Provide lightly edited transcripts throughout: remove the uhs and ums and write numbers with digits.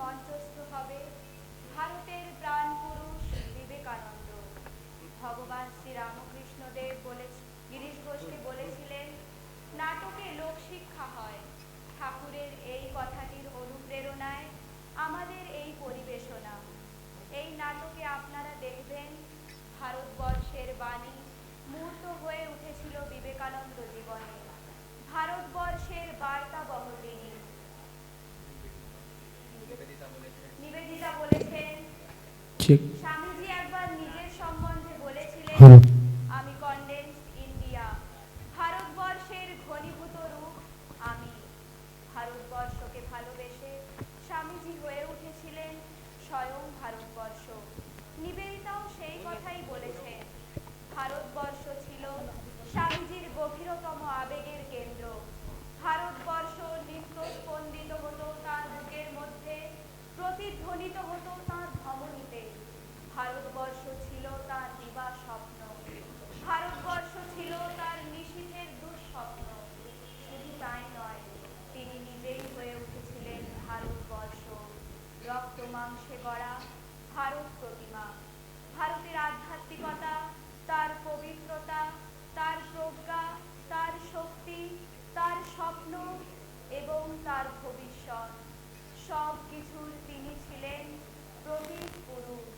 মঞ্চস্থ হবে ভারতের প্রাণ পুরুষ বিবেকানন্দ। ভগবান শ্রীরামকৃষ্ণদেব গিরিশ ঘোষকে বলেছিলেন, নাটকে লোকশিক্ষা হয়। ঠাকুরের এই কথাটির অনুপ্রেরণায় আমাদের এই পরিবেশনা। এই নাটকে আপনারা দেখবেন ভারতবর্ষের বাণী মূর্ত হয়ে উঠেছিল বিবেকানন্দ জীবনে। ভারতবর্ষের বার্তাবহ তিনি। নিবেদিতা বলেছেন, স্বামীজি একবার নিজের সম্বন্ধে বলেছিলেন, আমি কনডেন্সড ইন্ডিয়া, ভারতবর্ষের ঘনীভূত রূপ আমি। ভারতবর্ষকে ভালোবেসে স্বামীজি হয়ে উঠেছিলেন স্বয়ং ভারতবর্ষ। নিবেদিতাও সেই কথাই বলেছেন। ভারতবর্ষ ছিল স্বামীজির গভীরতম আবেগের কেন্দ্র। ভারতবর্ষ নিত্য স্পন্দিত হতো তার বুকের মধ্যে, প্রতিধ্বনিত হতো তার ধমনীতে। ভারতবর্ষ ছিল তার দিবা স্বপ্ন, ভারতবর্ষ ছিল তার নিশীথের দুঃস্বপ্ন। শুধু তাই নয়, তিনি নিজেই হয়ে উঠেছিলেন ভারতবর্ষ, রক্ত মাংসে গড়া ভারত প্রতিমা। ভারতের আধ্যাত্মিকতা, তার পবিত্রতা, তার প্রজ্ঞা, তার শক্তি, তার স্বপ্ন এবং তার ভবিষ্যৎ, সব কিছুর তিনি ছিলেন প্রতীক পুরুষ।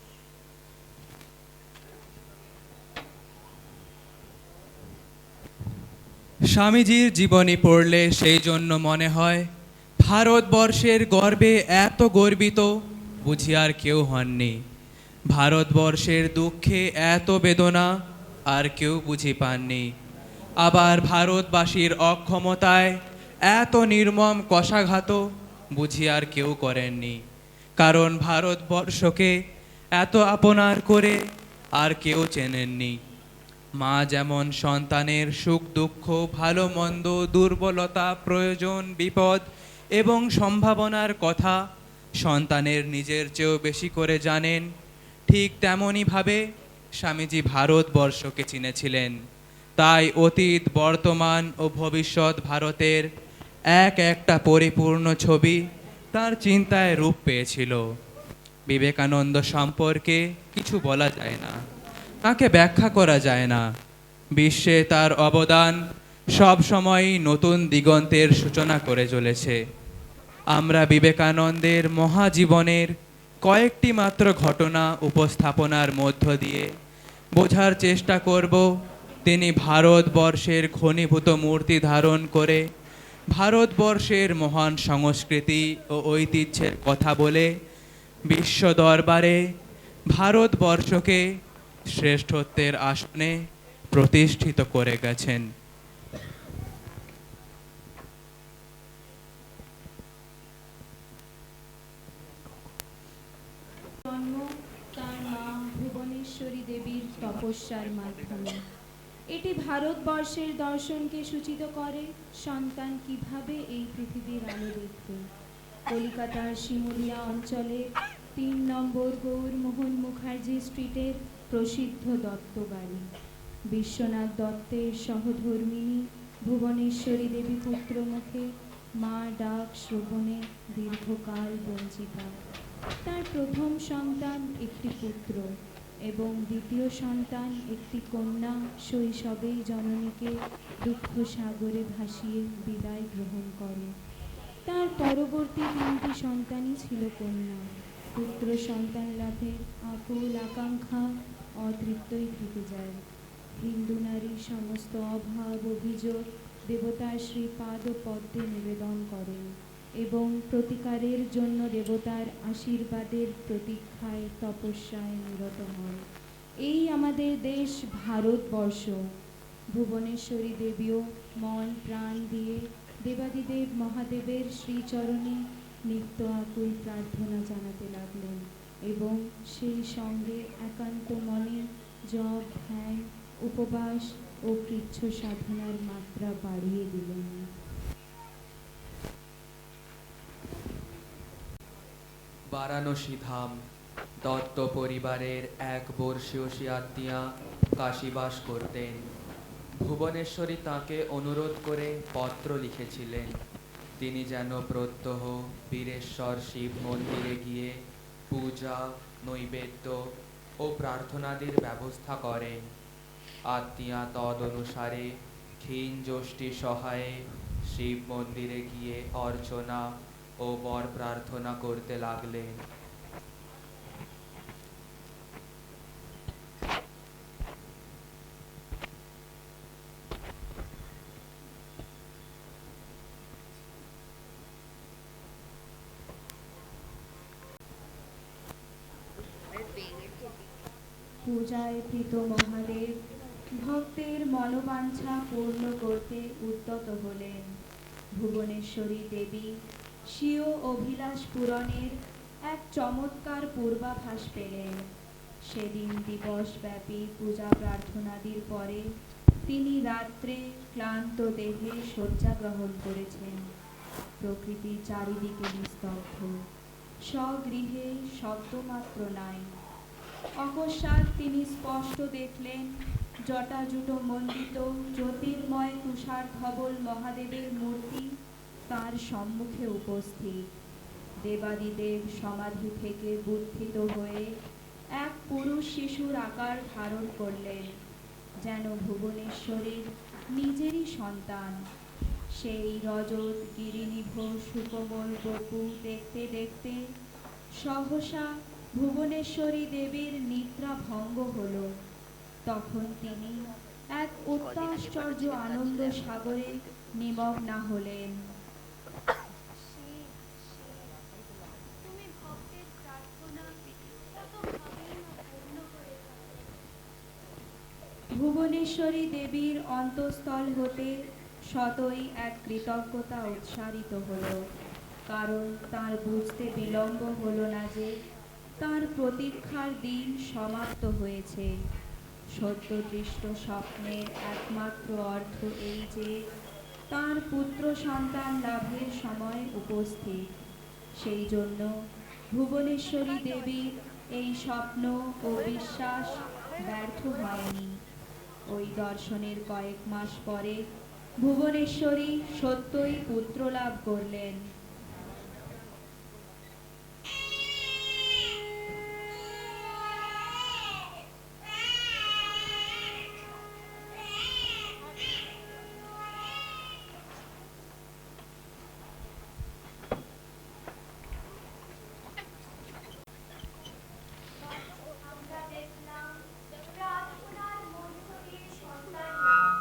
স্বামীজির জীবনী পড়লে সেই জন্য মনে হয় ভারতবর্ষের গর্বে এত গর্বিত বুঝি আর কেউ হননি। ভারতবর্ষের দুঃখে এত বেদনা আর কেউ বুঝি পাননি। আবার ভারতবাসীর অক্ষমতায় এত নির্মম কষাঘাত বুঝি আর কেউ করেননি। কারণ ভারতবর্ষকে এত আপনার করে আর কেউ চেনেননি। মা যেমন সন্তানের সুখ দুঃখ, ভালো মন্দ, দুর্বলতা, প্রয়োজন, বিপদ এবং সম্ভাবনার কথা সন্তানের নিজের চেয়েও বেশি করে জানেন, ঠিক তেমনইভাবে স্বামীজি ভারতবর্ষকে চিনেছিলেন। তাই অতীত, বর্তমান ও ভবিষ্যৎ ভারতের একটা পরিপূর্ণ ছবি তার চিন্তায় রূপ পেয়েছিল। বিবেকানন্দ সম্পর্কে কিছু বলা যায় না, তাকে ব্যাখ্যা করা যায় না। বিশ্বে তার অবদান সব সময়ই নতুন দিগন্তের সূচনা করে চলেছে। আমরা বিবেকানন্দের মহাজীবনের কয়েকটি মাত্র ঘটনা উপস্থাপনার মধ্য দিয়ে বোঝার চেষ্টা করব তিনি ভারতবর্ষের ঘনীভূত মূর্তি ধারণ করে ভারতবর্ষের মহান সংস্কৃতি ও ঐতিহ্যের কথা বলে বিশ্ব দরবারে ভারতবর্ষকে শ্রেষ্ঠত্বের আসনে প্রতিষ্ঠিত করে গেছেন। জন্ম তার মা ভুবনেশ্বরী দেবীর তপস্যার মাধ্যমে। এটি ভারতবর্ষের দর্শনকে সূচিত করে সন্তান কিভাবে এই পৃথিবীর আলো দেখবে। কলিকাতার শিমুলিয়া অঞ্চলে ৩ নম্বর গৌরমোহন মুখার্জি স্ট্রিটের প্রসিদ্ধ দত্ত বাড়ি। বিশ্বনাথ দত্তের সহধর্মিণী ভুবনেশ্বরী দেবী পুত্র মুখে মা ডাক শ্রবণে দীর্ঘকাল বঞ্চিতা। তার প্রথম সন্তান একটি পুত্র এবং দ্বিতীয় সন্তান একটি কন্যা শৈশবেই জননীকে দুঃখ সাগরে ভাসিয়ে বিদায় গ্রহণ করে। তার পরবর্তী 3টি সন্তানই ছিল কন্যা। পুত্র সন্তান লাভের আকুল আকাঙ্ক্ষা অতৃপ্তই থেকে যায়। হিন্দু নারীর সমস্ত অভাব অভিযোগ দেবতার শ্রীপাদ পদ্মে নিবেদন করেন এবং প্রতিকারের জন্য দেবতার আশীর্বাদের প্রতীক্ষায় তপস্যায় নিরত হন। এই আমাদের দেশ ভারতবর্ষ। ভুবনেশ্বরী দেবীও মন প্রাণ দিয়ে দেবাদিদেব মহাদেবের শ্রীচরণে নিত্য আকুল প্রার্থনা জানাতে লাগলেন এবং সেই সঙ্গে একান্ত মনে জপ, ধ্যান, উপবাস ও কৃচ্ছ সাধনার মাত্রা বাড়িয়ে দিলেন। বারাণসী ধাম। দত্ত পরিবারের এক বর্ষীয়সী আত্মীয়া কাশীবাস করতেন। ভুবনেশ্বরী তাঁকে অনুরোধ করে পত্র লিখেছিলেন। তিনি যেন প্রত্যহ বীরেশ্বর শিব মন্দিরে গিয়ে পূজা, নৈবেদ্য ও প্রার্থনাদির ব্যবস্থা করেন। আত্মীয়া তদ অনুসারে ক্ষীণ যষ্টি সহায়ে শিব মন্দিরে গিয়ে অর্চনা ও বর প্রার্থনা করতে লাগলেন। পূজায় প্রীত মহাদেব ভক্তের মনোবাঞ্ছা পূর্ণ করতে উদ্যত হলেন। ভুবনেশ্বরী দেবী স্বীয় অভিলাষ পূরণের এক চমৎকার পূর্বাভাস পেলেন। সেদিন দিবসব্যাপী পূজা প্রার্থনাদির পরে তিনি রাত্রে ক্লান্ত দেহে শয্যা গ্রহণ করেছেন। প্রকৃতি চারিদিকে নিস্তব্ধ, স্বগৃহে শব্দমাত্র নাই। অকস্মাৎ তিনি স্পষ্ট দেখলেন জটাজুট মণ্ডিত জ্যোতির্ময় তুষার ধবল মহাদেবের মূর্তি তার সম্মুখে উপস্থিত। দেবাদিদেব সমাধি থেকে বুদ্ধিত হয়ে এক পুরুষ শিশুর আকার ধারণ করলেন, যেন ভুবনেশ্বরীর নিজেরই সন্তান। সেই রজত গিরিনিভ সুকোমল বপু দেখতে দেখতে সহসা ভুবনেশ্বরী দেবীর নিদ্রা ভঙ্গ হল। তখন তিনি এক অত্যাশ্চর্য আনন্দ সাগরে নিমগ্না হলেন। তুমি ভক্তের প্রার্থনা কতভাবেই না পূর্ণ করে থাকো। ভুবনেশ্বরী দেবীর অন্তঃস্থল হতে সতই এক কৃতজ্ঞতা উচ্চারিত হল, কারণ তার বুঝতে বিলম্ব হল না যে তার প্রতীক্ষার দিন সমাপ্ত হয়েছে। সত্যদৃষ্ট স্বপ্নের একমাত্র অর্থ এই যে তার পুত্র সন্তান লাভের সময় উপস্থিত। সেই জন্য ভুবনেশ্বরী দেবীর এই স্বপ্ন ও বিশ্বাস ব্যর্থ হয়নি। ওই দর্শনের কয়েক মাস পরে ভুবনেশ্বরী সত্যই পুত্র লাভ করলেন। আমরা দেখলাম প্রার্থনার মধ্য দিয়ে সন্তান লাভ।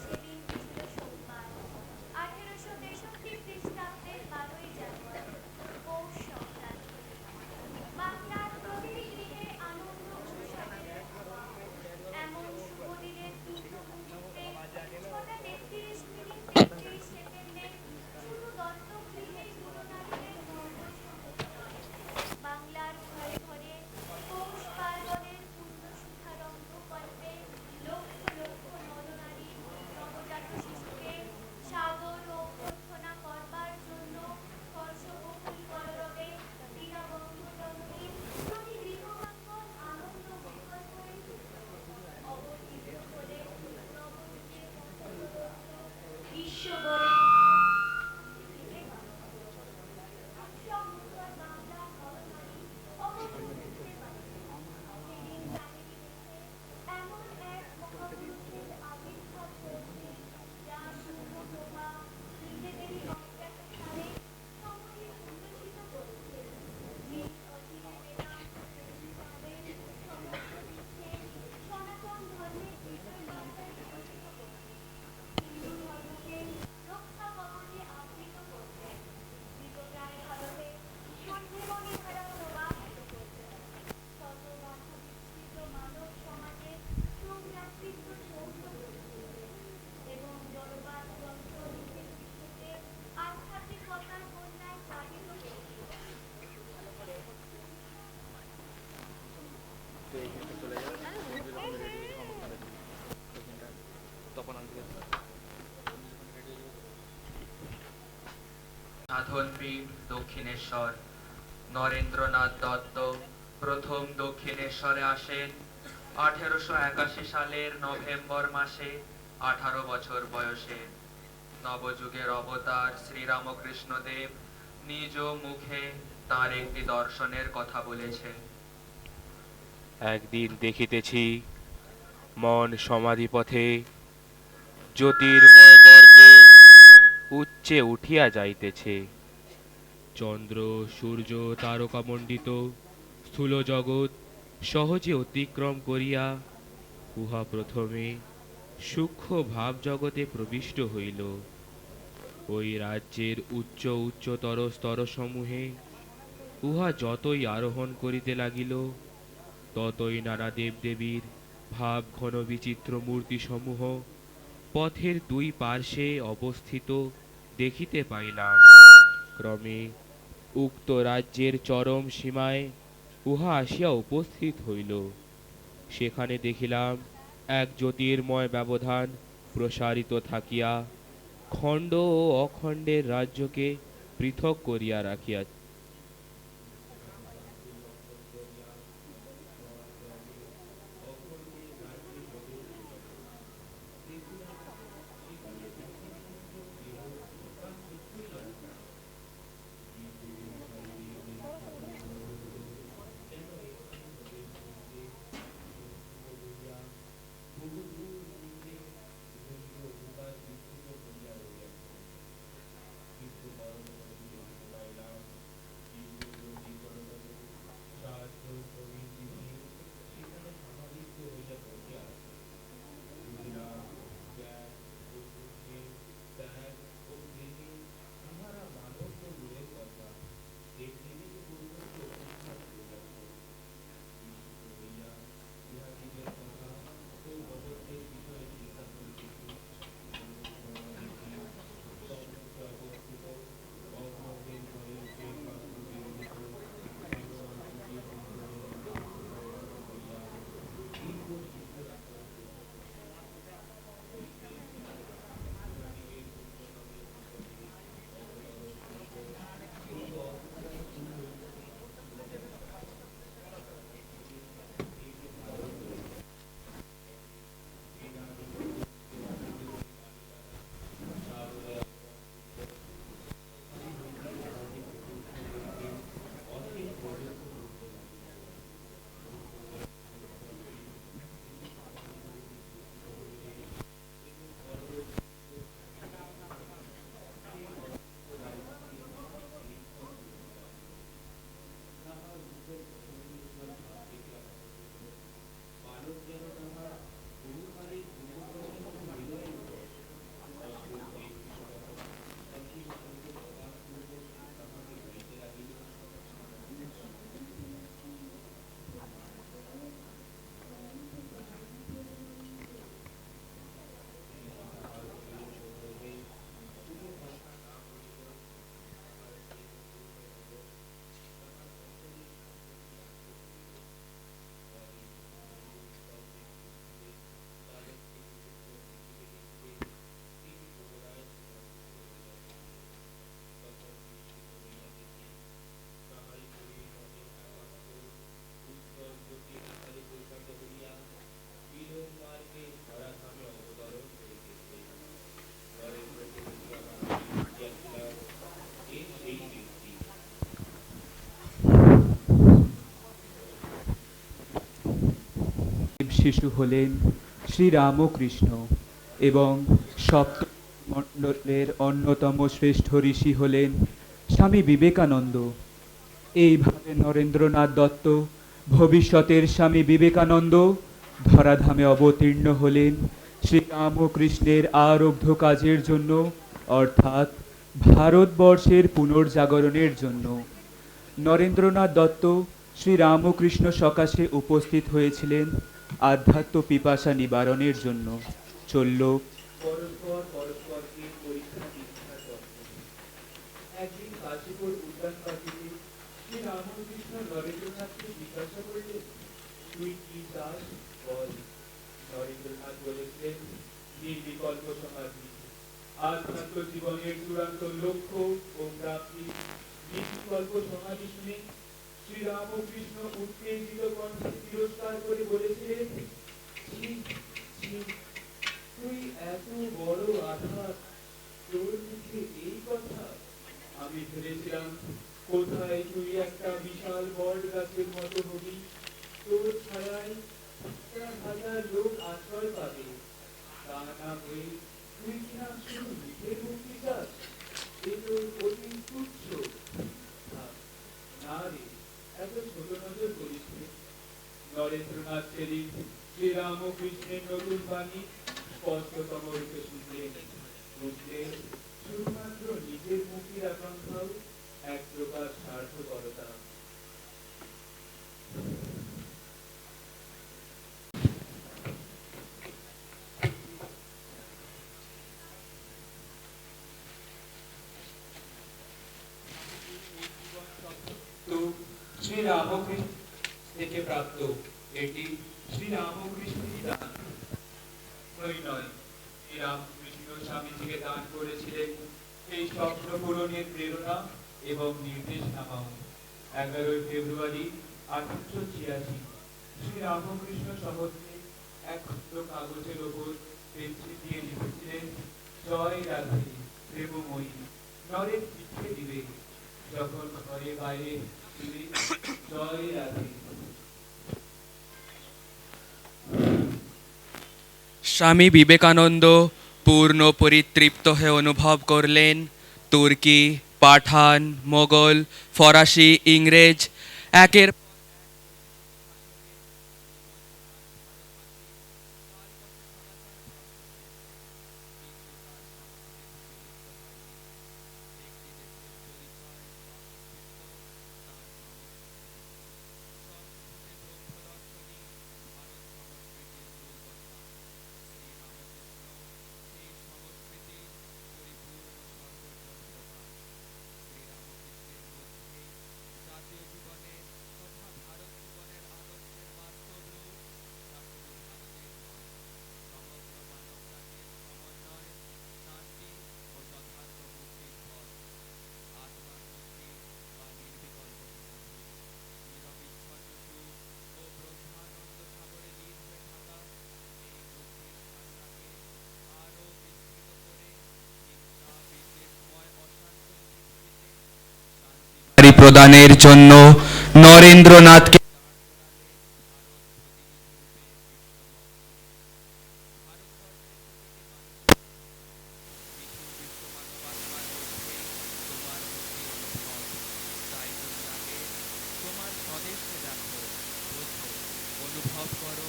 সেদিন ছিল সোমবার, 1863 খ্রিস্টাব্দের 12ই জানুয়ারি, পৌষ সংক্রান্তি। বাংলার প্রতিটি গৃহে আনন্দ উৎসবের হাওয়া। এমন শুভ দিনের পূর্ণ মুহূর্তে 6:33 মিনিট 33 সেকেন্ডে শুধু দত্তক গৃহেই গুরুনারীদের মঙ্গল নয়, বাংলার ঘরে ঘরে পৌষ পার্বণের পূর্ণ শুভারম্ভ পর্বে লক্ষ লক্ষ নরনারী নবজাত শিশুকে সাদর ও অভ্যর্থনা করবার জন্য স্পর্শবহুল কররবে দীনবন্ধু জননী প্রতি গৃহপ্রাঙ্গণ আনন্দ মুখর হয়ে উঠল। অবতীর্ণ হলেন নবযুগের বিশ্ববরে সব মুখর বাংলা নরনারী অবতীর্ণ হতে পারে। সেদিন চারিদিকে এমন এক মহাপুরুষের আবির্ভাব হয়েছে, যার শুভ্রপ্রভা নিজেদেরই অজ্ঞাত স্থানে সময়ে উল্লসিত করছে। নিজ অধীনে বেদান্ত ভাবের সমস্ত দিচ্ছে সনাতন ধর্মের বিজয় বার্তায় ঘোষিত করছে। হিন্দু ধর্মকে রক্ষা কবচে আবৃত করছে। মৃতপ্রায় ভারতে সঞ্জীবনী ধারা প্রবাহিত করছে। শত বাধা বিস্তৃত মানব সমাজে সৌভ্রাতৃত্ব সৌধ করছে এবং জড়বাদ গ্রস্ত নিজের বিশ্বকে আধ্যাত্মিকতার বন্যায় প্লাবিত করছে। সাধনপীঠ দক্ষিণেশ্বর। নরেন্দ্রনাথ দত্ত প্রথম দক্ষিণেশ্বরে আসেন 1881 সালের নভেম্বর মাসে 18 বছর বয়সে। নবযুগের অবতার শ্রীরামকৃষ্ণদেব নিজ মুখে তার একটি দর্শনের কথা বলেছেন। একদিন দেখিতেছি মন সমাধিপথে জ্যোতির্ময় বর্তে উচ্চে উঠিয়া যাইতেছে। চন্দ্র সূর্য তারকামণ্ডিত স্থূল জগৎ সহজে অতিক্রম করিয়া উহা প্রথমে সূক্ষ্ম ভাব জগতে প্রবিষ্ট হইল। ওই রাজ্যের উচ্চ উচ্চতর স্তরসমূহে উহা যতই আরোহণ করিতে লাগিল, ততই নানা দেবদেবীর ভাব ঘন বিচিত্র মূর্তিসমূহ পথের দুই পার্শ্বে অবস্থিত দেখিতে পাইলাম। ক্রমে উক্ত রাজ্যের চরম সীমায় উহা আসিয়া উপস্থিত হইল। সেখানে দেখিলাম এক জ্যোতির্ময় ব্যবধান প্রসারিত থাকিয়া খণ্ড ও অখণ্ডের রাজ্যকে পৃথক করিয়া রাখিয়াছে। শিশু হলেন শ্রীরামকৃষ্ণ এবং সপ্তমণ্ডলের অন্যতম শ্রেষ্ঠ ঋষি হলেন স্বামী বিবেকানন্দ। এইভাবে নরেন্দ্রনাথ দত্ত, ভবিষ্যতের স্বামী বিবেকানন্দ, ধরাধামে অবতীর্ণ হলেন শ্রীরামকৃষ্ণের আরব্ধ কাজের জন্য, অর্থাৎ ভারতবর্ষের পুনর্জাগরণের জন্য। নরেন্দ্রনাথ দত্ত শ্রীরামকৃষ্ণ সকাশে উপস্থিত হয়েছিলেন আধ্যাত্ম পিপাসা নিবারণের জন্য। চলল পরস্পর পরস্পরকে পরীক্ষা নিরীক্ষার পথে। একদিন কাশীপুর উদ্যান পাখিতে শ্রীরামকৃষ্ণ নরেন্দ্রনাথকে জিজ্ঞাসা করলেন, তুই কি চাস বল। নরেন্দ্রনাথ বলেছিলেন, নির্বিকল্প সমাধি, আধ্যাত্ম জীবনের চূড়ান্ত লক্ষ্য ও প্রাপ্তি। নির্বিকল্প সমাধি শুনে শ্রীরামকৃষ্ণ উত্তেজিত কণ্ঠে তিরস্কার করে বলেছিলেন, তুই এত বড় আঘাত তোর মুখে এই কথা? আমি ভেবেছিলাম কোথায় তুই একটা বিশাল বট গাছের মতো হবি, তোর ছায়ায় হাজার হাজার লোক আশ্রয় পাবে। তা না হয়ে তুই কিনা শুধু মিথ্যে মুক্তি চাস, এ তোর অতি তুচ্ছ। থাক, না রে, এত ছোট নজর করিস নে। নরেন্দ্রনাথ সেদিন শ্রীরামকৃষ্ণের নতুন বাণী স্পষ্টতম রূপে শুনলেন। বুঝলেন শুধুমাত্র নিজের মুক্তির আকাঙ্ক্ষাও এক প্রকার স্বার্থপরতা। শ্রীরামকৃষ্ণ থেকে প্রাপ্ত, এটি শ্রীরামকৃষ্ণেরই দান। নয়, শ্রীরামকৃষ্ণ স্বামীজিকে দান করেছিলেন এই স্বপ্ন পূরণের প্রেরণা এবং নির্দেশনামাও। 11 ফেব্রুয়ারি 1886 শ্রীরামকৃষ্ণ শহরে এক খণ্ড কাগজের ওপর পেন্সিল দিয়ে লিখেছিলেন, জয় রাধে প্রেমময়ী, নরেন পিঠে দিবে, যখন ঘরে বাইরে দিবে, জয় রাধে। স্বামী বিবেকানন্দ পূর্ণ পরিতৃপ্ত হয়ে অনুভব করলেন তুর্কি, পাঠান, মোগল, ফরাসি, ইংরেজ একের প্রদানের জন্য নরেন্দ্রনাথকে অনুভব করো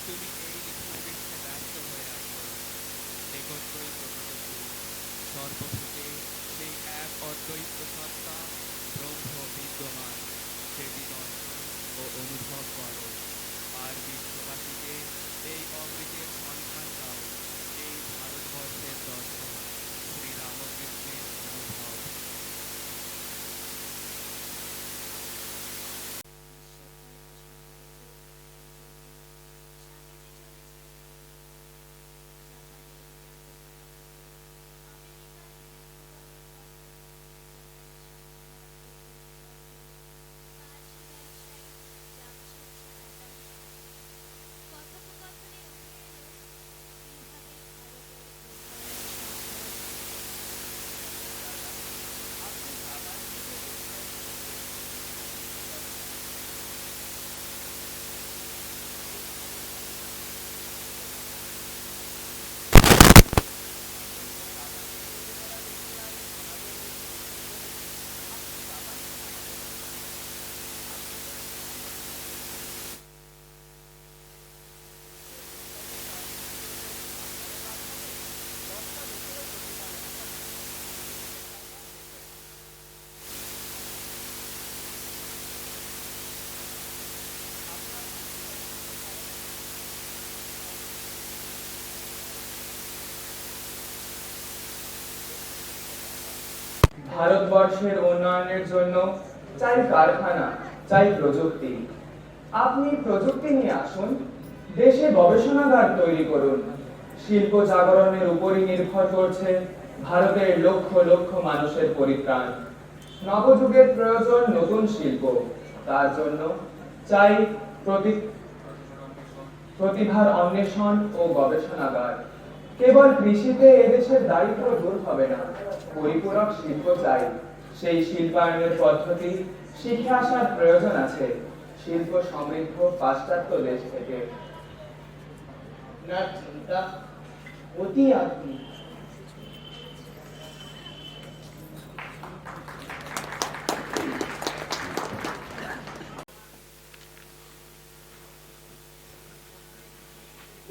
তুমি এই পৃথিবীতে ব্যস্ত হয়ে আছো। একত্রই প্রকৃত সুখ, সর্বভূতে সেই এক অদ্বৈত সত্তা ব্রহ্ম বিদ্যমান, সেটি দর্শন ও অনুভব করো। আর বিশ্ববাসীকে এই অমৃতের সন্ধান দাও, এই ভারতবর্ষের দর্শন, শ্রীরামকৃষ্ণের অনুভব। ভারতবর্ষের উন্নয়নের জন্য চাই কারখানা, চাই প্রযুক্তি। আপনি প্রযুক্তি নিয়ে আসুন, দেশে গবেষণাগার তৈরি করুন। শিল্প জাগরণের উপরই নির্ভর করছে ভারতের লক্ষ লক্ষ মানুষের পরিত্রাণ। নবযুগের প্রয়োজন নতুন শিল্প, তার জন্য চাই প্রতিভার অন্বেষণ ও গবেষণাগার। কেবল কৃষিতে এদেশের দারিদ্র্য দূর হবে না, পরিপূরক শিল্প চাই। সেই শিল্পায়নের পদ্ধতি শিখে আসার প্রয়োজন আছে শিল্প সমৃদ্ধ পাশ্চাত্য দেশ থেকে। আপনার চিন্তা অতি আধুনিক।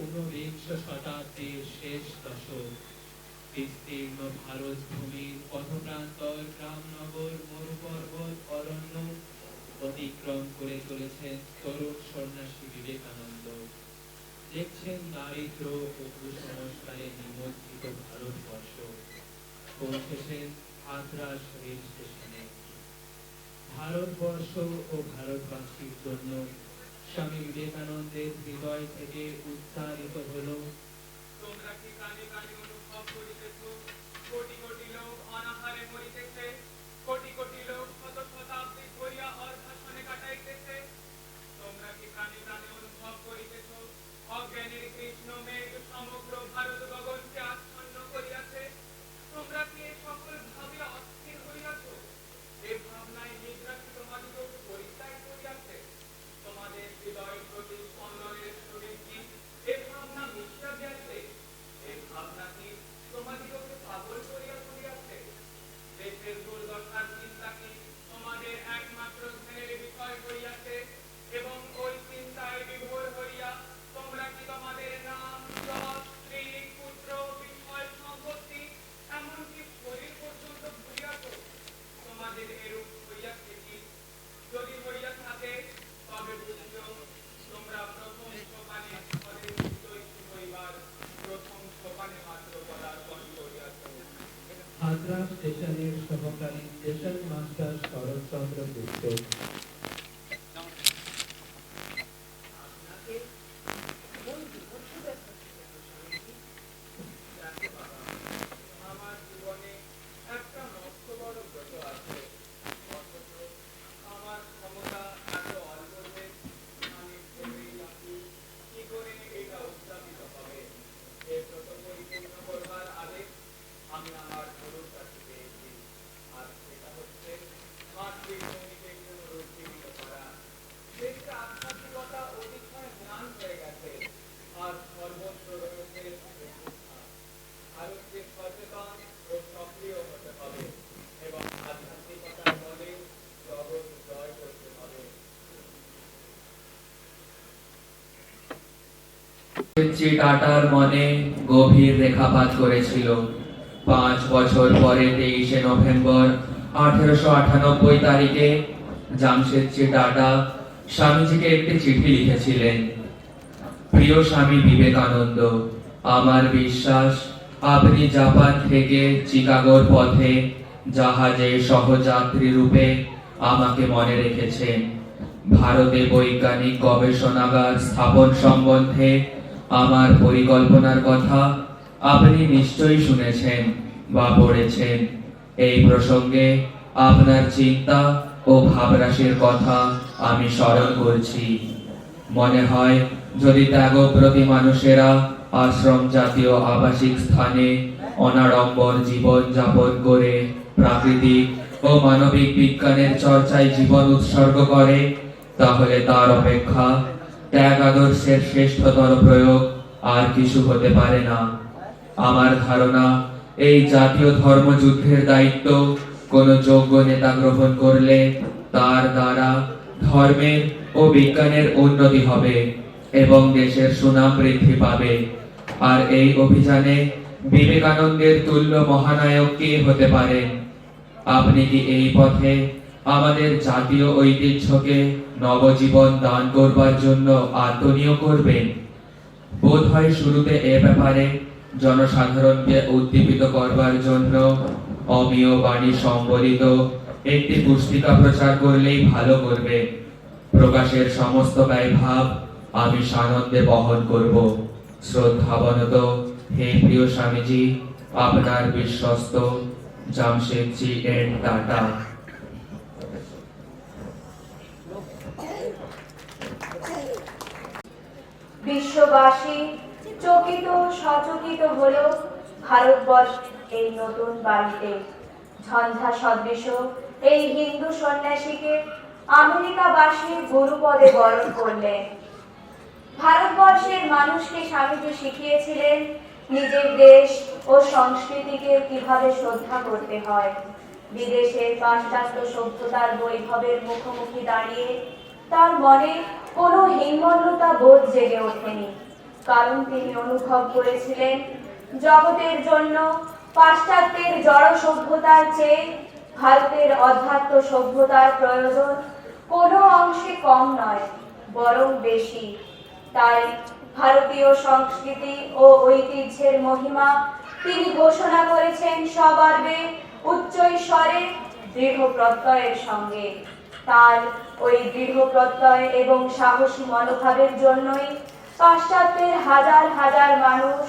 ঊনবিংশ শতাব্দীর শেষ দশক, বিস্তীর্ণ ভারত ভূমির পথপ্রান্তর গ্রামনগর মরুপর্বত অরণ্য অতিক্রম করে চলেছেন তরুণ সন্ন্যাসী বিবেকানন্দ। দেখছেন দারিদ্র ও কুসংস্কারে নিমজ্জিত ভারতবর্ষ। পৌঁছেছেন হাতরাস রেল স্টেশনে। ভারতবর্ষ ও ভারতবাসীর জন্য স্বামী বিবেকানন্দের হৃদয় থেকে উচ্চারিত হলো, তোমরা কি কানে কানে অনুভব করিতেছ, কোটি কোটি লোক অনাহারে মরিতেছে, কোটি কোটি লোক শত শতাব্দী ধরিয়া অর্ধাসনে কাটাইতেছে। তোমরা কি কানে কানে অনুভব করিতেছ, অজ্ঞানের কৃষ্ণ মেঘ সমগ্র ভারত গগনকে আচ্ছন্ন করিয়াছে। তোমরা কি এ সকল ভাবিয়া অস্থির হইয়াছ? এ ভাবনায় নিদ্রা কি তোমাদিগকে পরিত্যাগ করিয়াছে? তোমাদের হৃদয় প্রতি স্পন্দনের সহিত কি এ ভাবনা মিশিয়া গেছে? এ ভাবনা কি তোমাদিগকে পাগল করিয়া তুলিয়াছে? দেশের দুর্দশার চিন্তা কি তোমাদের একমাত্র ধ্যানের বিষয় হইয়াছে? এবং ওই চিন্তায় বিভোর হইয়া তোমরা কি তোমাদের নাম, যশ, স্ত্রী, পুত্র, বিষয়, সম্পত্তি, এমনকি শরীর পর্যন্ত ভুলিয়াছ? তোমাদের এরূপ হইয়াছে কি? যদি হইয়া থাকে তবে বুঝিও, তোমরা প্রথম সোপানে ফলের হিতৈষী হইবার প্রথম সোপানে মাত্র পদার্পণ করিয়াছ। হাতরাস স্টেশনের সহকারী স্টেশন মাস্টার শরৎচন্দ্র গুপ্ত। আমার জীবনে একটা মস্ত বড় ব্রত আছে, অথচ আমার ক্ষমতা এত অল্প যে আমি ভেবেই রাখি কি করে এটা উদযাপিত হবে। এ ব্রত পরিপূর্ণ করবার আদেশ আমি আমার গুরুর কাছে পেয়েছি, আর সেটা হচ্ছে মাতৃভূমিকে পুনরুজ্জীবিত করা। দেশের আধ্যাত্মিকতা অতিশয় ম্লান হয়ে গেছে, আর সর্বত্র রয়েছে শিক্ষা। ভারতকে সচেতন ও সক্রিয় হতে হবে এবং আধ্যাত্মিকতার বলে জগৎ জয় করতে হবে। টাটার মনে গভীর রেখাপাত করেছিল। 5 বছর পরে 23শে নভেম্বর 1898 তারিখে জামশেদজি টাটা স্বামীজিকে একটি চিঠি লিখেছিলেন। প্রিয় স্বামী বিবেকানন্দ, আমার বিশ্বাস আপনি জাপান থেকে চিকাগোর পথে জাহাজে সহযাত্রী রূপে আমাকে মনে রেখেছেন। ভারতে বৈজ্ঞানিক গবেষণাগার স্থাপন সম্বন্ধে আমার পরিকল্পনার কথা আপনি নিশ্চয়ই শুনেছেন বা পড়েছেন। এই প্রসঙ্গে আপনার চিন্তা ও ভাবরাশির কথা আমি স্মরণ করছি। মনে হয় যদি ত্যাগব্রতী মানুষেরা আশ্রম জাতীয় আবাসিক স্থানে অনাড়ম্বর জীবন যাপন করে প্রাকৃতিক ও মানবিক বিজ্ঞানের চর্চায় জীবন উৎসর্গ করে, তাহলে তার অপেক্ষা ত্যাগ আদর্শের শ্রেষ্ঠতর প্রয়োগ আর কিছু হতে পারে না। আমার ধারণা এই জাতীয় ধর্মযুদ্ধের দায়িত্ব কোন যোগ্য নেতা গ্রহণ করলে তার দ্বারা ধর্মের ও বিজ্ঞানের উন্নতি হবে এবং দেশের সুনাম বৃদ্ধি পাবে। আর এই অভিযানে বিবেকানন্দের তুল্য মহানায়ক কে হতে পারেন? আপনি কি এই পথে আমাদের জাতীয় ঐতিহ্যকে নবজীবন দান করবার জন্য আত্মনিয়োগ করবেন? বোধহয় শুরুতে এ ব্যাপারে জনসাধারণকে উদ্দীপিত করবার জন্য অমীয় বাণী সম্বলিত একটি পুস্তিকা প্রচার করলেই ভালো করবে। প্রকাশের সমস্ত ব্যয়ভার আমি সানন্দে বহন করব। শ্রদ্ধাবনত হে প্রিয় স্বামীজি, আপনার বিশ্বস্ত জামশেদজি এন টাটা। বিশ্ববাসী চকিত সচকিত হলো ভারতবর্ষ এই নতুন বাড়িতে। ঝঞ্ঝা সদৃশ এই হিন্দু সন্ন্যাসীকে আমেরিকাবাসী গুরুপদে বরণ করলেন। ভারতবর্ষের মানুষকে স্বামীজি শিখিয়েছিলেন নিজের দেশ ও সংস্কৃতিকে কিভাবে শ্রদ্ধা করতে হয়। বিদেশের পাশ্চাত্য সভ্যতার বৈভবের মুখোমুখি দাঁড়িয়ে তার মনে কোনো হীনমন্যতা বোধ জেগে ওঠেনি, কারণ তিনি অনুভব করেছিলেন জগতের জন্য পাশ্চাত্যের জড় সভ্যতার চেয়ে ভারতের অধ্যাত্ম সভ্যতার প্রয়োজন কোনো অংশে কম নয়, বরং বেশি। তাই ভারতীয় সংস্কৃতি ও ঐতিহ্যের মহিমা তিনি ঘোষণা করেছেন সগর্বে, উচ্চ স্বরে, দৃঢ় প্রত্যয়ের সঙ্গে। তার ওই দৃঢ় প্রত্যয় এবং সাহসী মনোভাবের জন্যই পাশ্চাত্যের হাজার হাজার মানুষ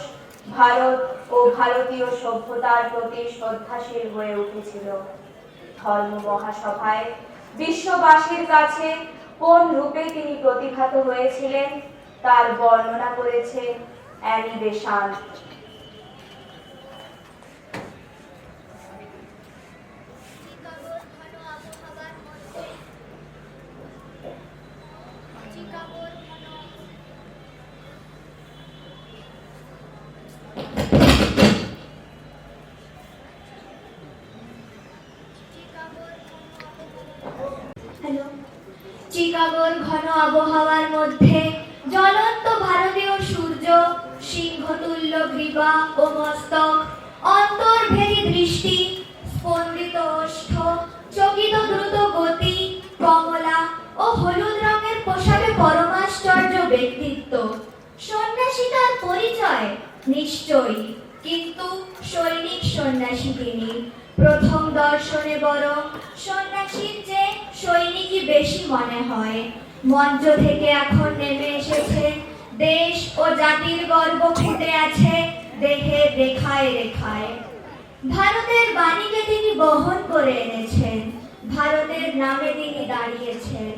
ভারত ও ভারতীয় সভ্যতার প্রতি শ্রদ্ধাশীল হয়ে উঠেছিল। ধর্ম মহাসভায় বিশ্ববাসীর কাছে কোন রূপে তিনি প্রতিভাত হয়েছিলেন তার বর্ণনা করেছে অ্যানি বেসান্ট। চিকাগোর ঘন আবহাওয়ার মধ্যে জ্বলন্ত ভারতীয় সূর্য, সিংহতুল্য গ্রীবা ও মস্তক, অন্তর্ভেদী দৃষ্টি, স্পন্দিত ওষ্ঠ, চকিত দ্রুত গতি, কমলা ও হলুদ রঙের পোশাকে পরমাশ্চর্য ব্যক্তিত্ব। সন্ন্যাসী তার পরিচয় নিশ্চয়ই, কিন্তু সৈনিক সন্ন্যাসী তিনি। প্রথম দর্শনে বরং সন্ন্যাসীর চেয়ে সৈনিকই বেশি মনে হয়। মঞ্চ থেকে এখন নেমে এসেছে দেশ ও জাতির গর্ব ফুটে আছে দেহে রেখায় রেখায়। ভারতের বাণীকে তিনি বহন করে এনেছেন, ভারতের নামে তিনি দাঁড়িয়েছেন।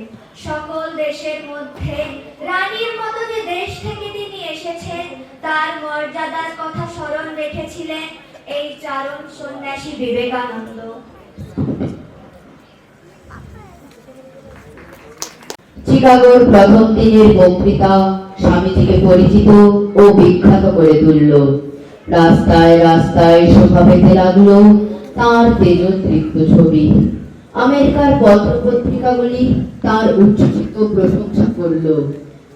সকল দেশের মধ্যে রানীর মতো যে দেশ থেকে তিনি এসেছেন তার মর্যাদার কথা স্মরণ রেখেছিলেন এই চারণ সন্ন্যাসী বিবেকানন্দ। চিকাগোর প্রথম দিনের বক্তৃতা স্বামীজিকে পরিচিত ও বিখ্যাত করে তুলল। রাস্তায় রাস্তায় শোভা পেতে লাগলো তার তেজোতৃপ্ত ছবি। আমেরিকার পত্রপত্রিকাগুলি তার উচ্ছ্বসিত প্রশংসা করল।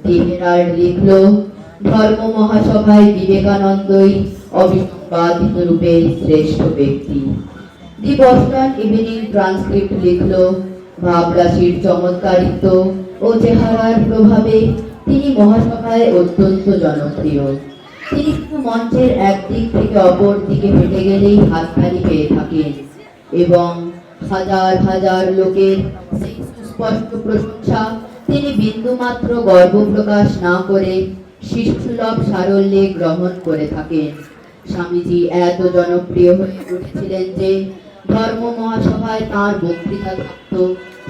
দি হেরাল্ড লিখল, ধর্ম মহাসভায় বিবেকানন্দই অবিসংবাদিত রূপে শ্রেষ্ঠ ব্যক্তি। দি বস্টন ইভিনিং ট্রান্সক্রিপ্ট লিখল, ভাবরাশির চমৎকারিত্ব ও চেহারার প্রভাবে তিনি মহাসভায় অত্যন্ত জনপ্রিয়। তিনি শুধু মঞ্চের একদিক থেকে অপর দিকে হেঁটে গেলেই হাততালি পেয়ে থাকেন এবং হাজার হাজার লোকের সেই সুস্পষ্ট প্রশংসা তিনি বিন্দুমাত্র গর্ব প্রকাশ না করে শিশুসুলভ সারল্যে গ্রহণ করে থাকেন। স্বামীজি এত জনপ্রিয় হয়ে উঠেছিলেন যে ধর্ম মহাসভায় তাঁর বক্তৃতা থাকত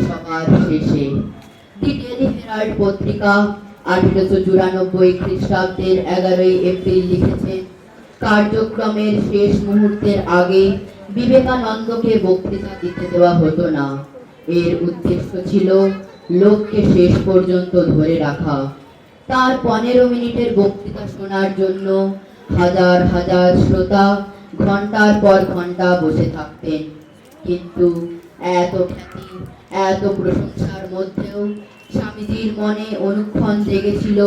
সবার শেষে। দি ডেইলি হেরাল্ড পত্রিকা 1894 খ্রিস্টাব্দের 11 এপ্রিল লিখেছে, কার্যক্রমের শেষ মুহূর্তের আগে বিবেকানন্দকে বক্তৃতা দিতে দেওয়া হতো না। এর উদ্দেশ্য ছিল লোককে শেষ পর্যন্ত ধরে রাখা। তার 15 মিনিটের বক্তৃতা শোনার জন্য হাজার হাজার শ্রোতা ঘন্টার পর ঘন্টা বসে থাকতেন। কিন্তু এত খ্যাতি, এত প্রশংসার মধ্যেও স্বামীজির মনে অনুক্ষণ জেগেছিল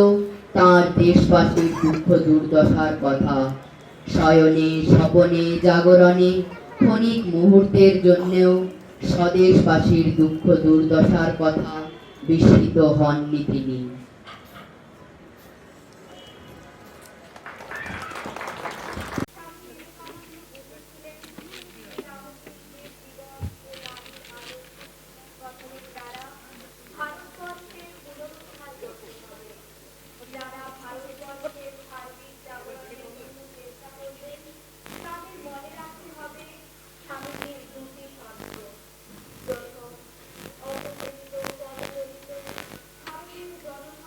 তাঁর দেশবাসীর দুঃখ দুর্দশার কথা। শয়নে স্বপনে জাগরণে ক্ষণিক মুহূর্তের জন্যেও স্বদেশবাসীর দুঃখ দুর্দশার কথা বিস্মৃত হননি তিনি। জনসংখ্যা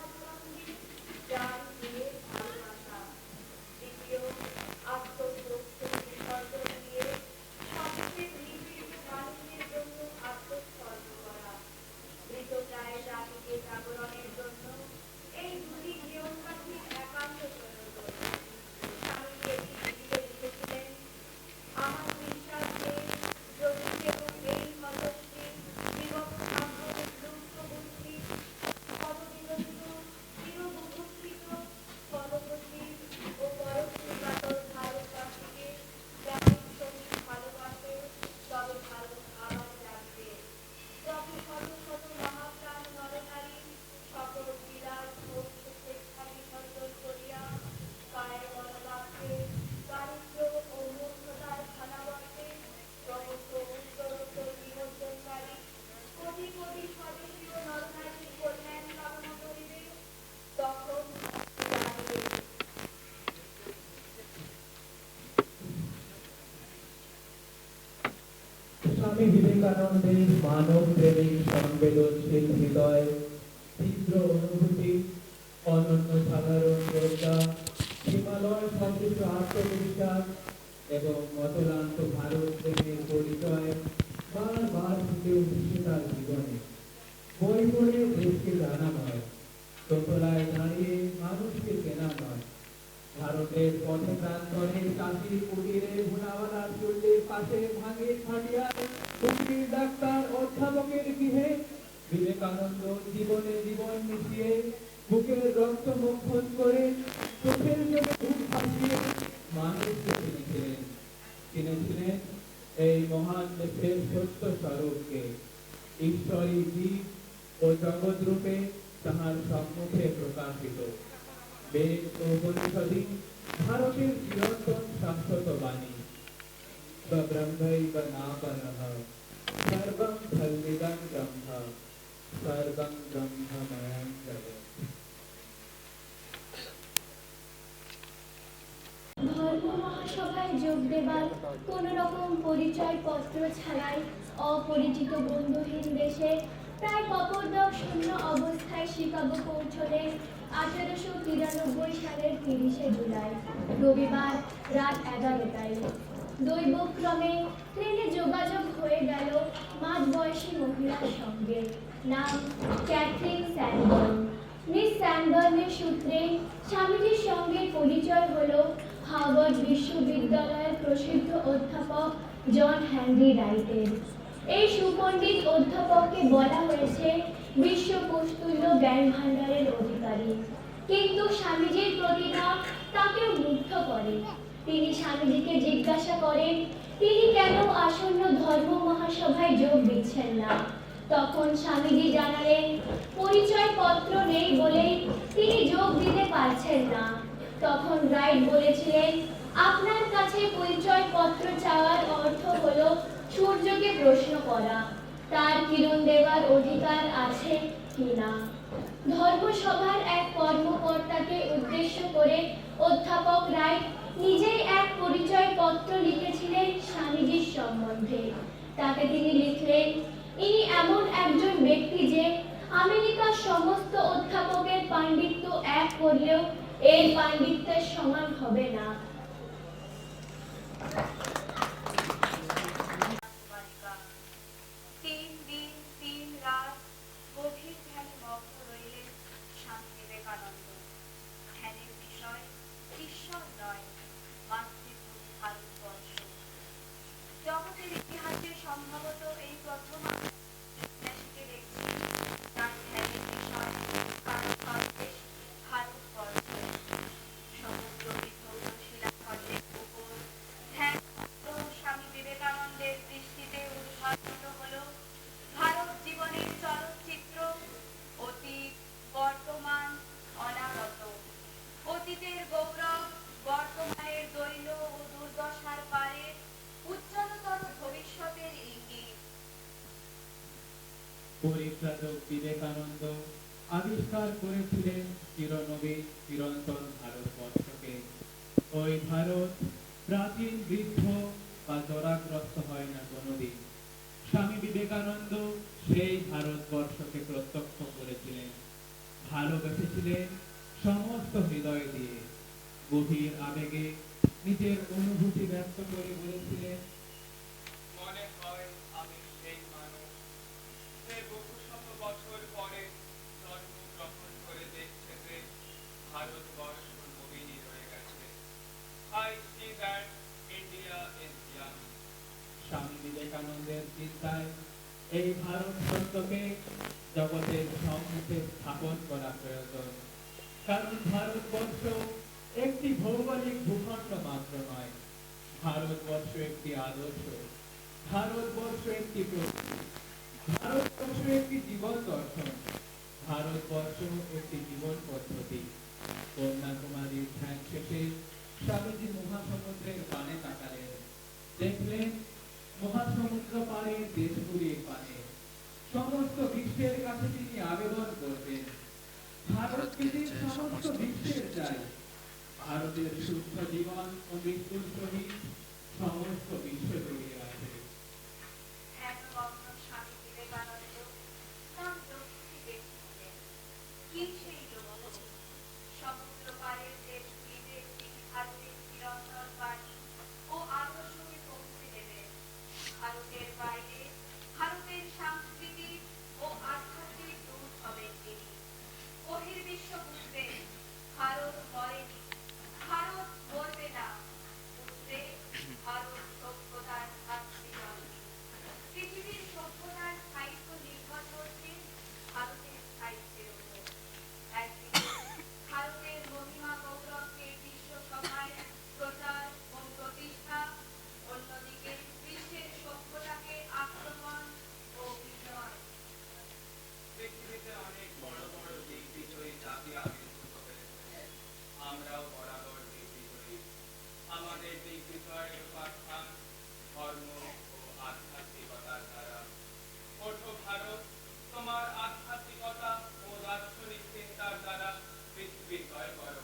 স্বামী বিবেকানন্দের মানব প্রেমিক সংবেদনশীল হৃদয়, তীব্র অনুভূতি, অনন্য সাধারণ শ্রদ্ধা, হিমালয় সদৃশ আত্মবিশ্বাস এবং অতলান্ত ভারত প্রেমের পরিচয় বারবার ফুটে উঠেছে তার জীবনে। বই পড়ে দেশকে জানা নয়, দোতলায় দাঁড়িয়ে মানুষকে চেনা নয়, ভারতের পথে প্রান্তরে চাষি কুটিরে ভুনাওয়ালার চুল্লির পাশে ভাঙে খাটিয়ায় উকিল ডাক্তার অধ্যাপকের গৃহে বিবেকানন্দ জীবনে জীবন মিশিয়ে বুকের রক্ত মুখন করে চোখের জন্য বুক ভাসিয়ে মানুষকে চিনেছিলেন এই মহান দেশের সত্য স্বরূপকে। ঈশ্বরী জীব ও জগৎ রূপে তাহার সম্মুখে প্রকাশিত। বেদ ও উপনিষদই ভারতের চিরন্তন শাশ্বত বাণী। ব্রহ্মৈব নাপরঃ সর্বং খল্বিদং ব্রহ্ম সর্বং ব্রহ্মময়ং জগৎ। ধর্ম মহাসভায় যোগ দেবার কোন রকম পরিচয় পত্র ছাড়াই অপরিচিত বন্ধুহীন দেশে প্রায় কপর্দক শূন্য অবস্থায় শিকাগো পৌঁছলেন 1893 সালের 30শে জুলাই, রবিবার রাত 11টায়। দৈবক্রমে ট্রেনে যোগাযোগ হয়ে গেল মাঝবয়সী মহিলার সঙ্গে, নাম ক্যাথরিন স্যানবর্ন। মিস স্যানবর্নের সূত্রে স্বামীজির সঙ্গে পরিচয় হলো হার্ভার্ড বিশ্ববিদ্যালয়ের প্রসিদ্ধ অধ্যাপক জন হেনরি রাইটের। এই সুপণ্ডিত অধ্যাপককে বলা হয়েছে বিশ্বকোষতুল্য জ্ঞান ভাণ্ডারের অধিকারী, কিন্তু স্বামীজির প্রতিভা তাকেও মুগ্ধ করে। তিনি স্বামীজিকে জিজ্ঞাসা করেন তিনি কেন আসন্ন ধর্ম মহাসভায় যোগ দিচ্ছেন না। তখন স্বামীজি জানালেন পরিচয় পত্র নেই বলেই তিনি যোগ দিতে পারছেন না। তখন রাইট বলেছিলেন আপনার কাছে পরিচয় পত্র চাওয়ার অর্থ হলো সূর্যকে প্রশ্ন করা তার কিরণ দেওয়ার অধিকার আছে কিনা। ধর্মসভার এক কর্মকর্তাকে উদ্দেশ্য করে অধ্যাপক রাইট নিজেই এক পরিচয় পত্র লিখেছিলেন স্বামীজির সম্বন্ধে। তাতে তিনি লিখলেন ইনি এমন একজন ব্যক্তি যে আমেরিকার সমস্ত অধ্যাপকের পাণ্ডিত্য এক করলেও এর পাণ্ডিত্যের সমান হবে না। তিন দিন তিন রাত গভীর ধ্যানে মগ্ন রইলেন স্বামী বিবেকানন্দ। ধ্যানের বিষয় ঈশ্বর নয়, মাতৃভূমি ভারতবর্ষ। জগতের ইতিহাসে সম্ভবত এই প্রথম সন্ন্যাসীকে দেখছি তার ধ্যানের বিষয় ভারতবর্ষ। সমুদ্র বিধৌত শিলাখণ্ডের উপর ধ্যান স্বামী বিবেকানন্দের দৃষ্টিতে উদ্ভাসিত হল ভারত জীবনের চলচ্চিত্র, অতীত, বর্তমান, অনাগত। অতীতের গৌরব, বর্তমানের দৈন্য ও দুর্দশার পারে উজ্জ্বলতর ভবিষ্যতের ইঙ্গিত। পরিব্রাজক বিবেকানন্দ আবিষ্কার করেছিলেন চিরনবীন চিরন্তন ভারতবর্ষকে। ওই ভারত প্রাচীন বৃদ্ধ বা জরাগ্রস্ত হয় না কোনোদিন। স্বামী বিবেকানন্দ সেই ভারতবর্ষকে প্রত্যক্ষ করেছিলেন, ভালোবেসেছিলেন সমস্ত হৃদয় দিয়ে। গভীর আবেগে নিজের অনুভূতি ব্যক্ত করে বলেছিলেন মনে হয় আমি সেই মানুষ যে বহু শত বছর পরে জন্মগ্রহণ করে দেখছে যে ভারতবর্ষ নবীনই রয়ে গেছে। I see that India is young. স্বামী বিবেকানন্দের চিন্তায় এই ভারতবর্ষকে জগতের সম্মুখে স্থাপন করা প্রয়োজন। কারণ ভারতবর্ষ একটি ভৌগোলিক ভূখণ্ড মাত্র নয়, ভারতবর্ষ একটি আদর্শ, ভারতবর্ষ একটি প্রতীক, ভারতবর্ষ একটি জীবন দর্শন, ভারতবর্ষ একটি জীবন পদ্ধতি। কন্যাকুমারীর ধ্যান শেষে স্বামীজি মহাসমুদ্রের পানে তাকালেন, দেখলেন মহাসমুদ্র পারে দেশগুলির পানে সমস্ত বিশ্বের কাছে তিনি আবেদন করবেন ভারতকে যে সমস্ত বিশ্বের চাই। ভারতের সুস্থ জীবন ও মৃত্যুর সহিত সমস্ত বিশ্ব জড়িয়ে আছে। এক কি সেই লক্ষ্য? সমুদ্র পারের দেশগুলিতে তিনি ভারতের চিরন্তন বাণী ও আদর্শকে পৌঁছে দেবেন। ভারতের বাইরে ভারতের সাংস্কৃতিক ও আধ্যাত্মিক দূত হবেন তিনি। বহির্বিশ্ব বুঝবে ভারত মরেনি, ভারত মরবে না, বুঝবে ভারত সভ্যতার ভাতৃজননী। পৃথিবীর সভ্যতার স্থায়িত্ব নির্ভর করছে ভারতের স্থায়িত্বের উপর। একদিকে ভারতের মহিমা গৌরবকে বিশ্ব সভায় প্রচার ও প্রতিষ্ঠা, অন্যদিকে বিশ্বের সভ্যতাকে আক্রমণ ও বিজয়। পৃথিবীতে অনেক বড় বড় দিগ্বিজয়ী জাতি আবির্ভূত হয়েছে। আমরাও বরাবর দিগ্বিজয়ী। আমাদের দিগ্বিজয়ের উপাখ্যান ধর্ম ও আধ্যাত্মিকতার দ্বারা। ওঠো ভারত, তোমার আধ্যাত্মিকতা ও দার্শনিক চিন্তার দ্বারা পৃথিবী জয় করো।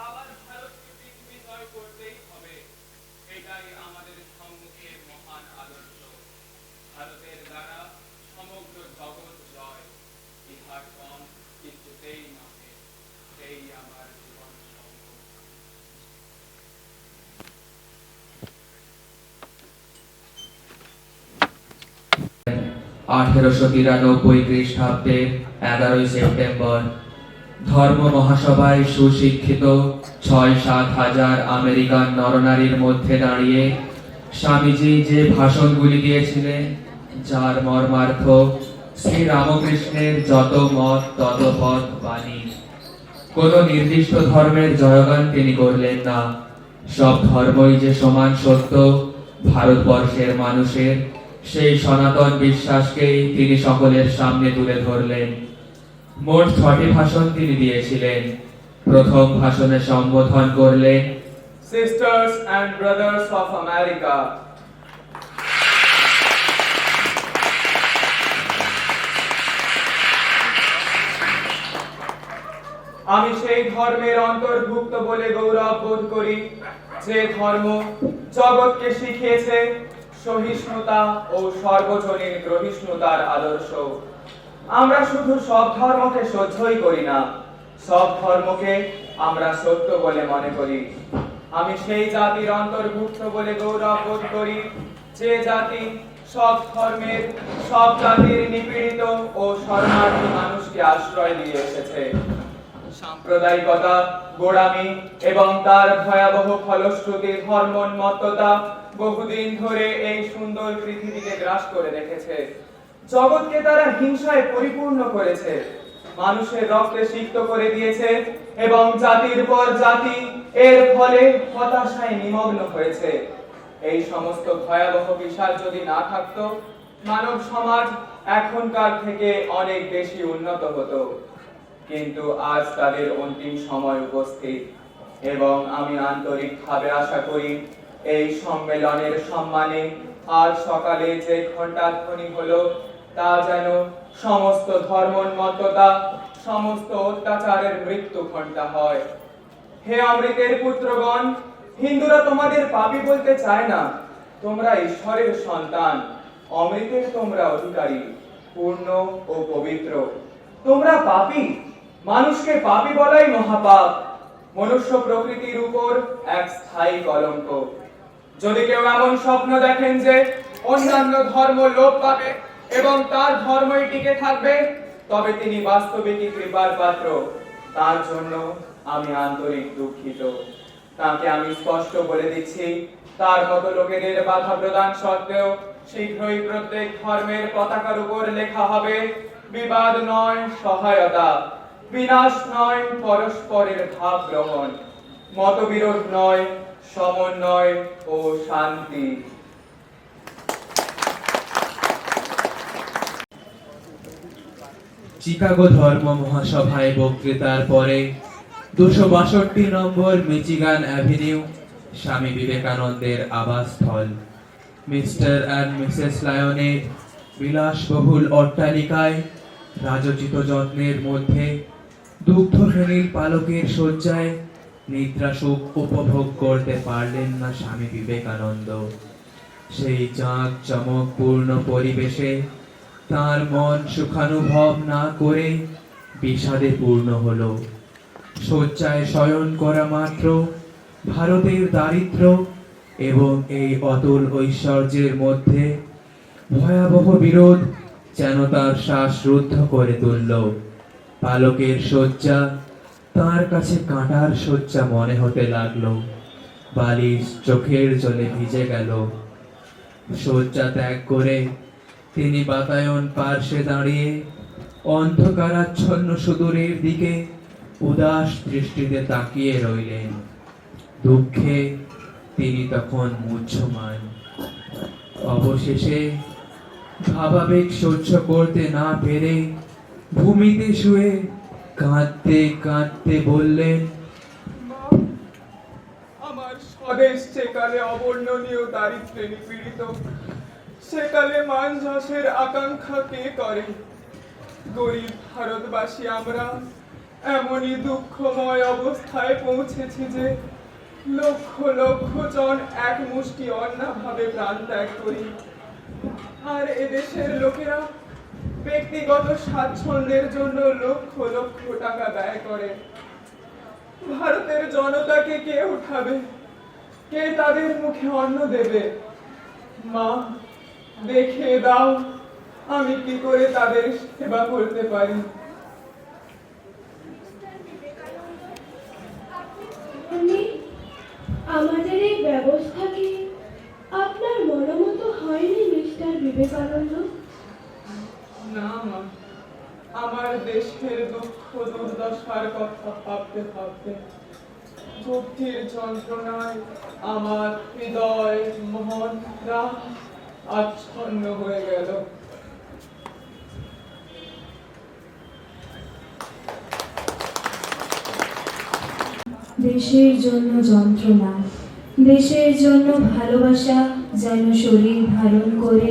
আবার ভারতকে পৃথিবী জয় করতেই হবে। এটাই আমাদের সম্মুখের মহান আদর্শ। ভারতের দ্বারা সমগ্র জগৎ জয়। ইহার কম কিছুতেই নহে। এই আমার জীবন সঙ্গ। 1893 খ্রিস্টাব্দের 11 সেপ্টেম্বর ধর্ম মহাসভায় সুশিক্ষিত 6-7 হাজার আমেরিকান নরনারীর মধ্যে দাঁড়িয়ে স্বামীজি যে ভাষণগুলি দিয়েছিলেন, যার মর্মার্থ শ্রী রামকৃষ্ণের যত মত তত পথ বাণী। কোন নির্দিষ্ট ধর্মের জয়গান তিনি করলেন না। সব ধর্মই যে সমান সত্য ভারতবর্ষের মানুষের, সেই সনাতন বিশ্বাসকেই তিনি সকলের সামনে তুলে ধরলেন। মোট 6টি ভাষণ তিনি দিয়েছিলেন। প্রথম ভাষণে সম্বোধন করলেন Sisters and brothers of America, আমি সেই ধর্মের অন্তর্ভুক্ত বলে গৌরব বোধ করি যে ধর্ম জগৎকে শিখিয়েছে সহিষ্ণুতা ও সর্বজনীন গ্রহিষ্ণুতার আদর্শ। আমরা শুধু সব ধর্মকে সহ্যই করি না, সব ধর্মকে আমরা সত্য বলে মনে করি। আমি সেই জাতির অন্তর্ভুক্ত বলে গৌরব বোধ করি যে জাতি সব ধর্মের, সব জাতির নিপীড়িত ও শরণার্থী মানুষকে আশ্রয় দিয়ে এসেছে। সাম্প্রদায়িকতা, গোঁড়ামি এবং তার ভয়াবহ ফলশ্রুতি ধর্মোন্মত্ততা বহুদিন ধরে এই সুন্দর পৃথিবীকে গ্রাস করে রেখেছে। জগৎকে তারা হিংসায় পরিপূর্ণ করেছে, মানুষের রক্তে সিক্ত করে দিয়েছে এবং জাতির পর জাতি এর ফলে হতাশায় নিমগ্ন হয়েছে। এই সমস্ত ভয়াবহ বিষয় যদি না থাকতো, মানব সমাজ এখনকার থেকে অনেক বেশি উন্নত হতো। কিন্তু আজ তাদের অন্তিম সময় উপস্থিত এবং আমি আন্তরিকভাবে আশা করি এই সম্মেলনের সম্মানে আজ সকালে যে ঘণ্টাধ্বনি হলো তা যেন সমস্ত ধর্মোন্মত্ততা, সমস্ত অত্যাচারের মৃত্যু ঘণ্টা হয়। হে অমৃতের পুত্রগণ, হিন্দুরা তোমাদের পাপী বলতে চায় না, তোমরা ঈশ্বরের সন্তান, অমৃতের তোমরা অধিকারী, পূর্ণ ও পবিত্র। তোমরা পাপী, মানুষকে পাপী বলাই মহাপাপ, মনুষ্য প্রকৃতির উপর এক স্থায়ী কলঙ্ক। যদি কেউ এমন স্বপ্ন দেখেন যে অন্যান্য ধর্ম লোপ পাবে এবং তার ধর্মই টিকে থাকবে, তবে তিনি বাস্তবিকই কৃপার পাত্র। তার জন্য আমি আন্তরিক দুঃখিত। তাকে আমি স্পষ্ট বলে দিচ্ছি, তার মতো লোকেদের বাধা প্রদান সত্ত্বেও শীঘ্রই প্রত্যেক ধর্মের পতাকার উপর লেখা হবে বিবাদ নয় সহায়তা, বিনাশ নয় পরস্পরের ভাব গ্রহণ, মতবিরোধ নয় সমন্বয় ও শান্তি। চিকাগো ধর্ম মহাসভায় বক্তৃতার পরে 262 নম্বর মিচিগান অ্যাভিনিউ স্বামী বিবেকানন্দের আবাসস্থল মিস্টার অ্যান্ড মিসেস লায়নের বিলাসবহুল অট্টালিকায় রাজোচিত যত্নের মধ্যে দুগ্ধফেনীর পালকের শয্যায় নিদ্রা সুখ উপভোগ করতে পারলেন না স্বামী বিবেকানন্দ। সেই জাঁক চমকপূর্ণ পরিবেশে তার মন সুখানুভব না করে বিষাদে পূর্ণ হলো। শয্যায় শয়ন করা মাত্র ভারতের দারিদ্র্য এবং এই অতুল ঐশ্বর্যের মধ্যে ভয়াবহ বিরোধ যেন তার শ্বাস রুদ্ধ করে তুলল। পালকের শয্যা তার কাছে কাঁটার শয্যা মনে হতে লাগলো। বালিশ চোখের জলে ভিজে গেল। শয্যা ত্যাগ করে তিনি বাতায়ন পার্শ্বে দাঁড়িয়ে অন্ধকারাচ্ছন্ন সুদূরের দিকে উদাস দৃষ্টিতে তাকিয়ে রইলেন। দুঃখে তিনি তখন মূহ্যমান। অবশেষে ভাবাবেগ সহ্য করতে না পেরে ভূমিতে শুয়ে কাঁদতে কাঁদতে বললেন, আমার স্বদেশ সেকালে অবর্ণনীয় দারিদ্র্যে নিপীড়িত। সেকালে মান যশের আকাঙ্ক্ষা কে করে? গরিব ভারতবাসী আমরা এমনই দুঃখময় অবস্থায় পৌঁছেছি যে লক্ষ লক্ষ জন এক মুষ্টি অন্নাভাবে প্রাণ ত্যাগ করি। আর এদেশের লোকেরা ব্যক্তিগত স্বাচ্ছন্দ্যের জন্য লক্ষ লক্ষ টাকা ব্যয় করে। ভারতের জনতাকে কে উঠাবে? কে তাদের মুখে অন্ন দেবে? মা, দেখে দাও আমি কি করে তাদের সেবা করতে পারি। আমাদের এই ব্যবস্থা কি আপনার মনোমতো হয়নি মিস্টার বিবেকানন্দ? না মা, আমার দেশের দুঃখ দুর্দশার কথা ভাবতে ভাবতে বুদ্ধির যন্ত্রণায় আমার হৃদয় মন প্রাণ আচ্ছন্ন হয়ে গেল। দেশের জন্য যন্ত্রণা, দেশের জন্য ভালোবাসা যেন শরীর ধারণ করে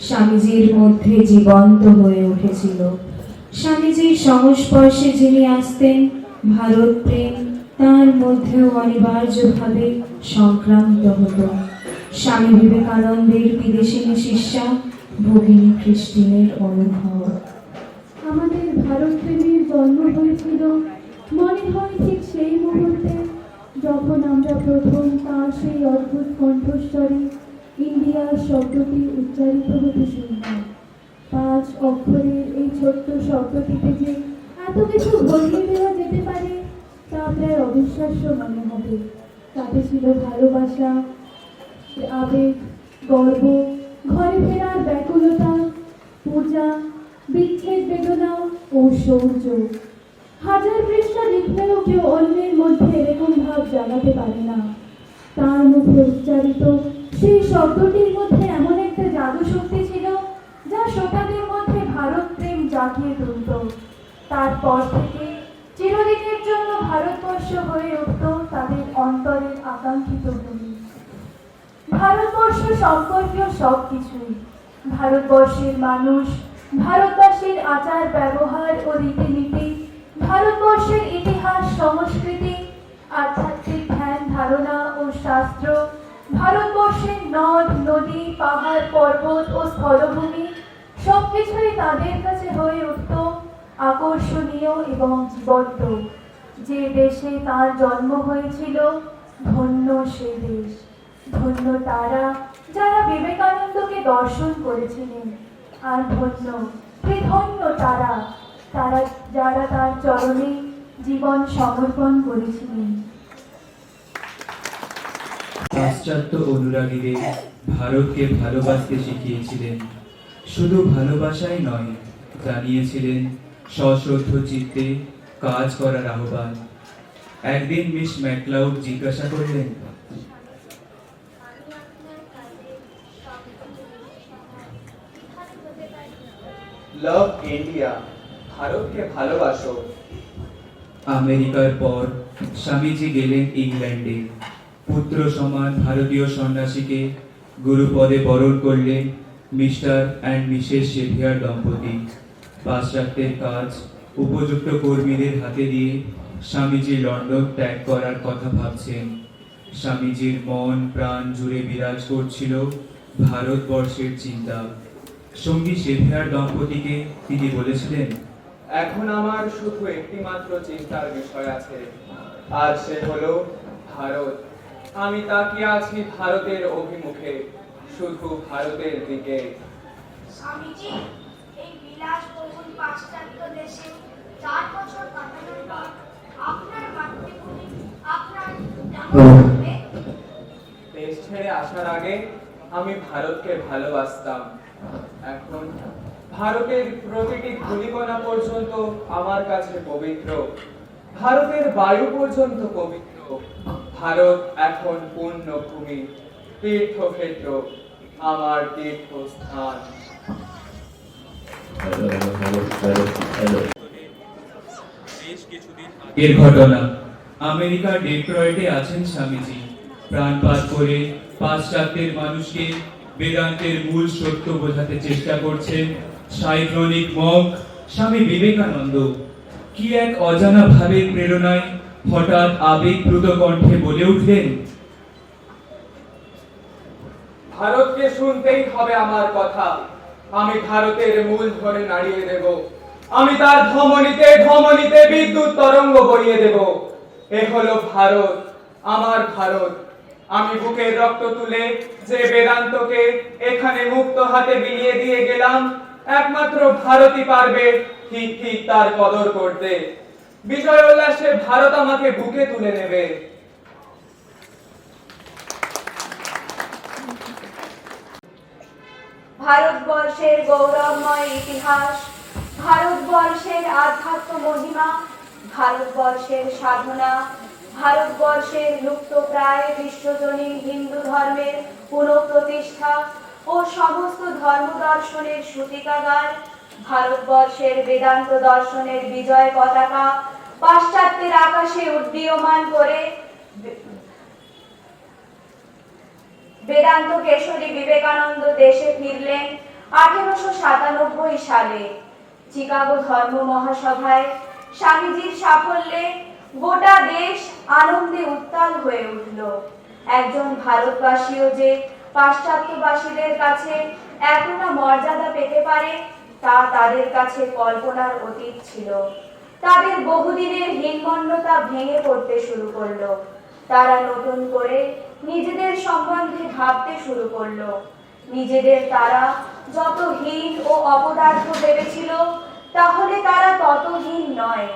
স্বামীজির মধ্যে জীবন্ত হয়ে উঠেছিল। স্বামীজির সংস্পর্শে যিনি আসতেন, ভারত প্রেম তার মধ্যেও অনিবার্যভাবে সংক্রামিত হতো। স্বামী বিবেকানন্দের বিদেশিনী শিষ্যা ভগিনী ক্রিস্টিনের অনুভব। আমাদের ভারত প্রেমের জন্ম হয়েছিল মনে হয় ঠিক সেই মুহূর্তে যখন আমরা প্রথম তার সেই অদ্ভুত কণ্ঠস্বরে ইন্ডিয়া শব্দটি উচ্চারিত হতে শুনতাম। 5 অক্ষরের এই ছোট্ট শব্দটিতে যে এত কিছু ভরিয়ে দেওয়া যেতে পারে তা প্রায় অবিশ্বাস্য মনে হবে। তাতে ছিল ভালোবাসা, আবেগ, গর্ব, ঘরে ফেরার ব্যাকুলতা, পূজা, বিচ্ছেদ বেদনা ও শৌর্য। হাজার পৃষ্ঠা লিখলেও কেউ অন্যের মধ্যে এরকম ভাব জানাতে পারে না। তার মুখে উচ্চারিত সেই শব্দটির মধ্যে এমন একটা জাদু শক্তি ছিল যা শ্রোতাদের মধ্যে ভারত প্রেম জাগিয়ে তুলত। তারপর থেকে চিরদিনের জন্য ভারতবর্ষ হয়ে উঠত তাদের অন্তরের আকাঙ্ক্ষিত ভূমি। ভারতবর্ষ সম্পর্কীয় সব কিছুই, ভারতবর্ষের মানুষ, ভারতবাসীর আচার ব্যবহার ও রীতিনীতি, ভারতবর্ষের ইতিহাস সংস্কৃতি, আধ্যাত্মিক ধ্যান ধারণা ও শাস্ত্র, ভারতবর্ষের নদ নদী পাহাড় পর্বত ও স্থলভূমি সবকিছুই তাদের কাছে হয়ে উঠত আকর্ষণীয় এবং জীবন্ত। যে দেশে তার জন্ম হয়েছিল ধন্য সে দেশ, ধন্য তারা যারা বিবেকানন্দকে দর্শন করেছিলেন, আর ধন্য ধন্য তারা তারা যারা তার চরণে জীবন সমর্পণ করেছিলেন। পাশ্চাত্য অনুরাগীদের ভারতকে ভালোবাসতে শিখিয়েছিলেন। শুধু ভালোবাসাই নয়, জানিয়েছিলেন সশ্রদ্ধ চিত্তে কাজ করার আহ্বান। একদিন মিস ম্যাকলাউড জিজ্ঞাসা করলেন, লাভ ইন্ডিয়া, ভারতকে ভালোবাসো। আমেরিকার পর স্বামীজি গেলেন ইংল্যান্ডে। পুত্র সমান ভারতীয় সন্ন্যাসীকে গুরুপদে বরণ করলেন মিস্টার অ্যান্ড মিসেস শেভিয়ার দম্পতি। পাশ্চাত্যের কাজ উপযুক্ত কর্মীদের হাতে দিয়ে স্বামীজি লন্ডন ত্যাগ করার কথা ভাবছেন। স্বামীজির মন প্রাণ জুড়ে বিরাজ করছিল ভারতবর্ষের চিন্তা। সঙ্গী শেভিয়ার দম্পতিকে তিনি বলেছিলেন, এখন আমার শুধু একটি মাত্র চিন্তার বিষয় আছে, আর সে হলো ভারত। আমি তাকিয়ে আছি ভারতের অভিমুখে, শুধু ভারতের দিকে। স্বামীজি, এই বিলাসবহুল পাশ্চাত্য দেশে 4 বছর কাটানোর পর আপনার মাতৃভূমি আপনার কেমন লাগবে? দেশ ছেড়ে আসার আগে আমি ভারতকে ভালোবাসতাম। এখন ভারতের প্রতিটি ধূলিকণা পর্যন্ত আমার কাছে পবিত্র, ভারতের বায়ু পর্যন্ত পবিত্র। ভারত এখন পুণ্যভূমি, তীর্থক্ষেত্র, আমার তীর্থস্থান। এর ঘটনা আমেরিকার ডেট্রয়েটে আছেন স্বামীজি, প্রাণপাত করে পাশ্চাত্যের মানুষকে বেদান্তের মূল সত্য বোঝাতে চেষ্টা করছেন সাইক্লোনিক মগ স্বামী বিবেকানন্দ। কি এক অজানা ভাবের প্রেরণায় হঠাৎ আবেগপ্লুত কণ্ঠে বলে উঠলেন, ভারতকে শুনতেই হবে আমার কথা। আমি ভারতের মূল ধরে নাড়িয়ে দেব। আমি তার ধমনীতে ধমনীতে বিদ্যুৎ তরঙ্গ বইয়ে দেব। এ হলো ভারত, আমার ভারত। আমি বুকের রক্ত তুলে যে বেদান্তকে এখানে মুক্ত হাতে বিলিয়ে দিয়ে গেলাম, একমাত্র ভারতই পারবে ঠিক ঠিক তার কদর করতে। বিজয় উল্লাসে ভারত আমাকে বুকে তুলে নেবে। ভারতবর্ষের গৌরবময় ইতিহাস, ভারতবর্ষের আধ্যাত্ম মহিমা, ভারতবর্ষের সাধনা, ভারতবর্ষের লুপ্তপ্রায় বিশ্বজনীন হিন্দু ধর্মের পুনঃপ্রতিষ্ঠা ও সমস্ত ধর্ম দর্শনের সূতিকাগার, ভারতবর্ষের বেদান্ত দর্শনের বিজয় পতাকা পাশ্চাত্যের আকাশে উড্ডীয়মান করে বেদান্ত কেশরী বিবেকানন্দ দেশে ফিরলেন 1897 সালে। চিকাগো ধর্ম মহাসভায় স্বামীজির সাফল্যে গোটা দেশ আনন্দে উত্তাল হয়ে উঠল। একজন ভারতবাসীও যে পাশ্চাত্যবাসীদের কাছে এতটা মর্যাদা পেতে পারে তা তাদের কাছে কল্পনার অতীত ছিল। তাদের বহুদিনের হীনমন্যতা ভেঙে পড়তে শুরু করলো। তারা নতুন করে নিজেদের সম্বন্ধে ভাবতে শুরু করলো। নিজেদের তারা যত হীন ও অপদার্থ ভেবেছিল, তাহলে তারা তত হীন নয়।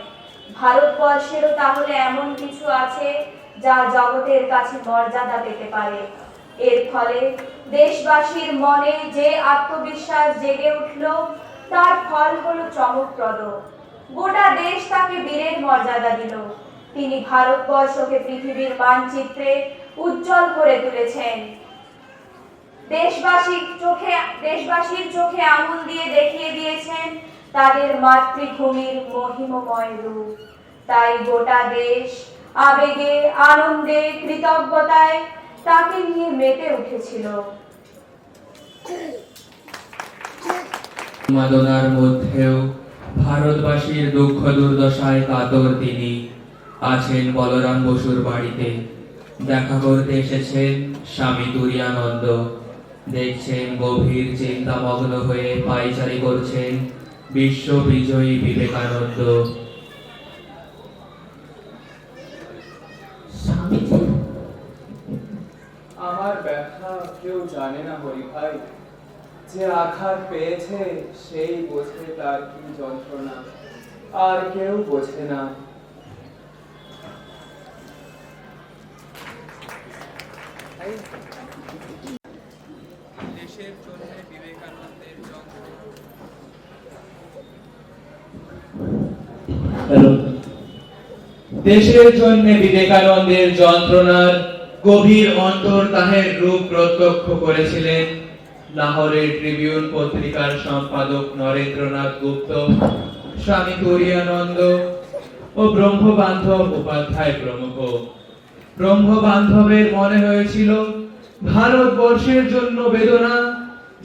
ভারতবর্ষেরও তাহলে এমন কিছু আছে যা জগতের কাছে মর্যাদা পেতে পারে। এর ফলে দেশবাসীর মনে যে আত্মবিশ্বাস জেগে উঠল, তার ফল হলো চমকপ্রদ। গোটা দেশ তাকে বীরের মর্যাদা দিল। তিনি ভারতবর্ষকে পৃথিবীর মানচিত্রে উজ্জ্বল করে তুলেছেন। দেশবাসীর চোখে আঙুল দিয়ে দেখিয়ে দিয়েছেন তাদের মাতৃভূমির মহিমময় রূপ। তাই গোটা দেশ আবেগে, আনন্দে, কৃতজ্ঞতায় তাকে নিয়ে মেতে উঠেছিল। উন্মাদনার মধ্যেও ভারতবাসীর দুঃখ দুর্দশায় কাতর তিনি। আছেন বলরাম বসুর বাড়িতে, দেখা করতে এসেছেন স্বামী তুরীয়ানন্দ। দেখছেন গভীর চিন্তামগ্ন হয়ে পায়চারি করছেন বিশ্ব বিজয়ী বিবেকানন্দ। আমার ব্যথা কেউ জানে না হরি ভাই। যে আঘাত পেয়েছে সেই বোঝে তার কি যন্ত্রণা, আর কেউ বোঝে না। দেশের জন্য বিবেকানন্দের দেশের জন্য বিবেকানন্দের যন্ত্রণার গভীর অন্তর্দাহের রূপ প্রত্যক্ষ করেছিলেন লাহোরের ট্রিবিউন পত্রিকার সম্পাদক নরেন্দ্রনাথ গুপ্ত, স্বামী তুরীয়ানন্দ ও ব্রহ্মবান্ধব উপাধ্যায় প্রমুখ। ব্রহ্মবান্ধবের মনে হয়েছিল ভারতবর্ষের জন্য বেদনা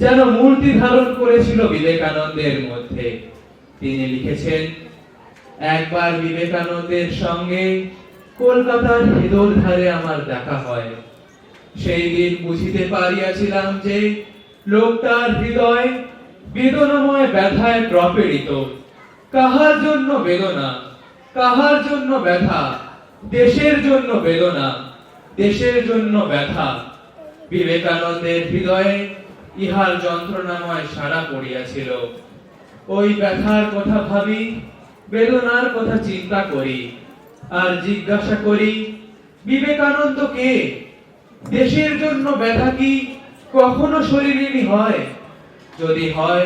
যেন মূর্তি ধারণ করেছিল বিবেকানন্দের মধ্যে। তিনি লিখেছেন, একবার বিবেকানন্দের সঙ্গে কলকাতার হেদর ধারে আমার দেখা হয়। সেই দিন বুঝিতে পারিয়াছিলাম যে লোকটার হৃদয় বেদনাময় ব্যথায় প্রপীড়িত। কাহার জন্য বেদনা, কাহার জন্য ব্যথা, দেশের জন্য বেদনা, দেশের জন্য ব্যথা। বিবেকানন্দের হৃদয়ে ইহার যন্ত্রণাময় সাড়া পড়িয়াছিল। ওই ব্যথার কথা ভাবি, বেদনার কথা চিন্তা করি, আর জিজ্ঞাসা করি, বিবেকানন্দ কে? দেশের জন্য ব্যথা কি কখনো শরীরেরই হয়? যদি হয়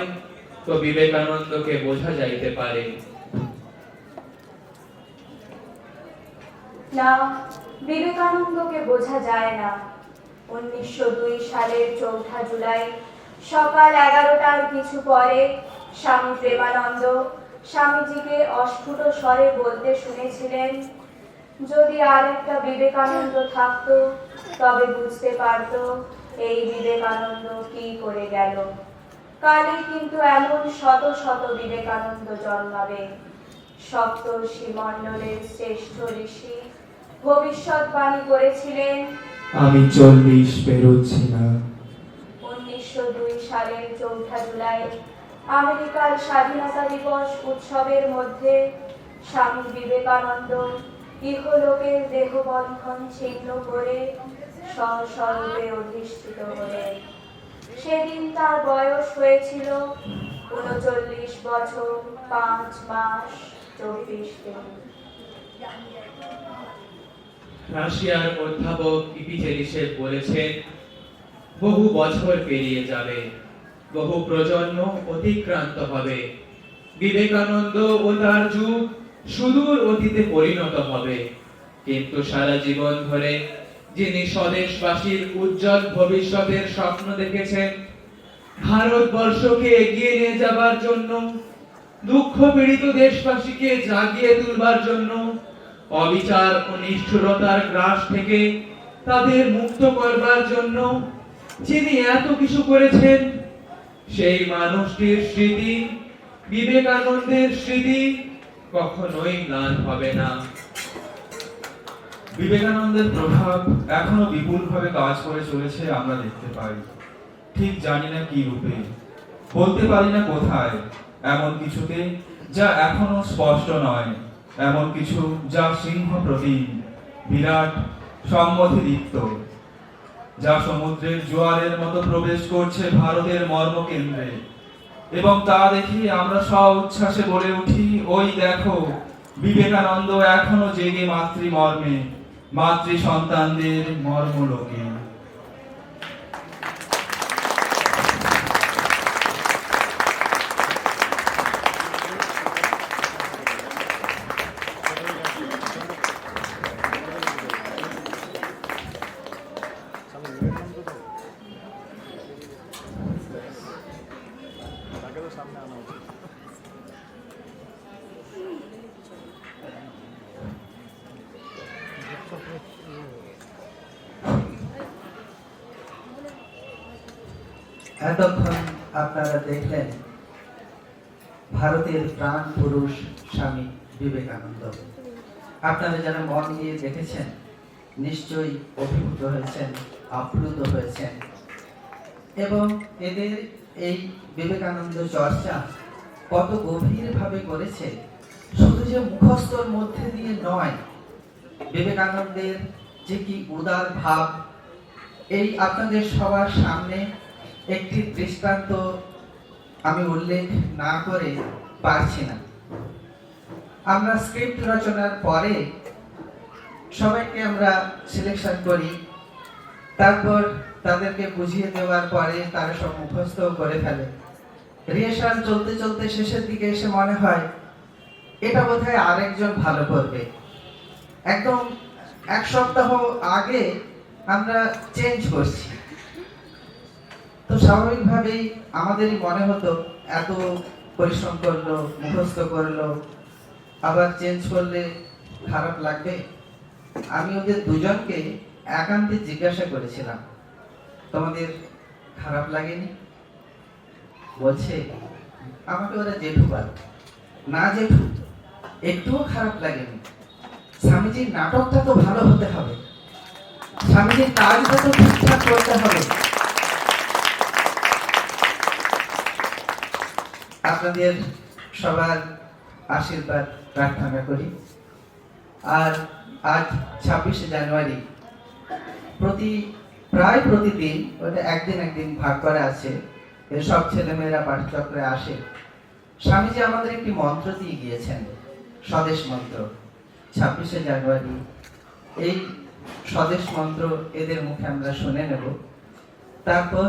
তো বিবেকানন্দকে বোঝা যাইতে পারে। না, বিবেকানন্দকে বোঝা যায় না। 1902 সালের 4 জুলাই সকাল 11টার কিছু পরে স্বামী প্রেমানন্দ স্বামীজিকে অস্ফুট স্বরে বলতে শুনেছিলেন, যদি আরেকটা বিবেকানন্দ থাকতো তবে বুঝতে পারতো এই বিবেকানন্দ কি করে গেল। কালে কিন্তু এমন শত শত বিবেকানন্দ জন্মাবে। সপ্তর্ষি মণ্ডলের শ্রেষ্ঠ ঋষি ভবিষ্যৎবাণী করেছিলেন, আমি 40 পেরোচ্ছি না। 1902 সালের 4 জুলাই আমেরিকার স্বাধীনতা দিবস উৎসবের মধ্যে স্বামী বিবেকানন্দ ইহলোকের দেহবন্ধন ছিন্ন করে স্বস্বরূপে অধিষ্ঠিত হলেন। সেদিন তার বয়স হয়েছিল 39 বছর 5 মাস 24 দিন। রাশিয়ার অধ্যাপক ইপিচেরিসেভ বলেছেন, বহু বছর পেরিয়ে যাবে, বহু প্রজন্ম অতিক্রান্ত হবে, বিবেকানন্দ ও তার যুগ সুদূর অতীতে পরিণত হবে, কিন্তু সারা জীবন ধরে যিনি স্বদেশবাসীর উজ্জ্বল ভবিষ্যতের স্বপ্ন দেখেছেন, ভারতবর্ষকে এগিয়ে নিয়ে যাবার জন্য, দুঃখ পীড়িত দেশবাসীকে জাগিয়ে তুলবার জন্য, অবিচার ও নিষ্ঠুরতার গ্রাস থেকে তাদের মুক্ত করবার জন্য যিনি এত কিছু করেছেন, সেই মানুষটির স্মৃতি, বিবেকানন্দের স্মৃতি কখনোই ম্লান হবে না। বিবেকানন্দের প্রভাব এখনো বিপুলভাবে কাজ করে চলেছে, আমরা দেখতে পাই। ঠিক জানি না কি রূপে, বলতে পারি না কোথায়, এমন কিছুতে যা এখনো স্পষ্ট নয়, এমন কিছু যা সিংহ প্রতিম, বিরাট, সম্মতিদীপ্ত, যা সমুদ্রের জোয়ারের মতো প্রবেশ করছে ভারতের মর্মকেন্দ্রে, এবং তা দেখে আমরা স্ব-উচ্ছ্বাসে বলে উঠি, ওই দেখো, বিবেকানন্দ এখনো জেগে মাতৃমর্মে, মাতৃ সন্তানদের মর্মলোকে। এতক্ষণ আপনারা দেখলেন ভারতের প্রাণ পুরুষ স্বামী বিবেকানন্দ। আপনারা যারা মন দিয়ে দেখেছেন নিশ্চয়ই অভিভূত হয়েছেন, আপ্লুত হয়েছেন, এবং এদের এই বিবেকানন্দ চর্চা কত গভীরভাবে করেছে, শুধু যে মুখস্থর মধ্যে দিয়ে নয়, বিবেকানন্দের যে কি উদার ভাব, এই আপনাদের সবার সামনে একটি দৃষ্টান্ত আমি উল্লেখ না করে পারছি না। আমরা স্ক্রিপ্ট রচনার পরে সবাইকে আমরা সিলেকশন করি, তারপর তাদেরকে বুঝিয়ে দেওয়ার পরে তারা সব মুখস্থ করে ফেলে। রিহার্সাল চলতে চলতে শেষের দিকে এসে মনে হয় এটা বোধহয় আরেকজন ভালো করবে। একদম 1 সপ্তাহ আগে আমরা চেঞ্জ করছি, তো স্বাভাবিকভাবেই আমাদেরই মনে হতো এত পরিশ্রম করলো, মুখস্থ করলো, আবার চেঞ্জ করলে খারাপ লাগবে। আমি ওদের দুজনকে একান্তে জিজ্ঞাসা করেছিলাম, তোমাদের খারাপ লাগেনি? বলছে আমাকে ওরা জেঠু বলে। না জেঠু, একটুও খারাপ লাগেনি। স্বামীজির নাটকটা তো ভালো হতে হবে, স্বামীজির কাজটা তো ঠিকঠাক করতে হবে। আপনাদের সবার আশীর্বাদ প্রার্থনা করি। আর আজ 26শে জানুয়ারি প্রায় প্রতিদিন ওটা একদিন ভাগ করা আছে, সব ছেলেমেয়েরা পাঠচক্রে আসে। স্বামীজি আমাদের একটি মন্ত্র দিয়ে গিয়েছেন, স্বদেশ মন্ত্র। 26শে জানুয়ারি এই স্বদেশ মন্ত্র এদের মুখে আমরা শুনে নেব। তারপর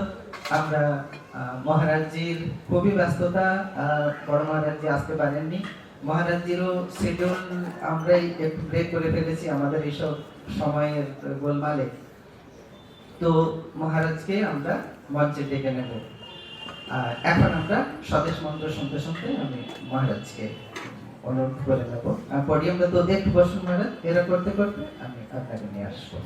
আমরা মহারাজজির খুবই ব্যস্ততা, বড় মহারাজজি আসতে পারেননি। মহারাজজিরও শিডিউল আমরাই একটু ব্রেক করে ফেলেছি আমাদের এইসব সময়ের গোলমালে। তো মহারাজকে আমরা মঞ্চে ডেকে নেব। আর এখন আমরা স্বদেশ মন্ত্র শুনতে শুনতে আমি মহারাজকে অনুরোধ করে নেব। পোডিয়ামটা তো একটু বসুন মহারাজ, এরা করতে করতে আমি আপনাকে নিয়ে আসবো।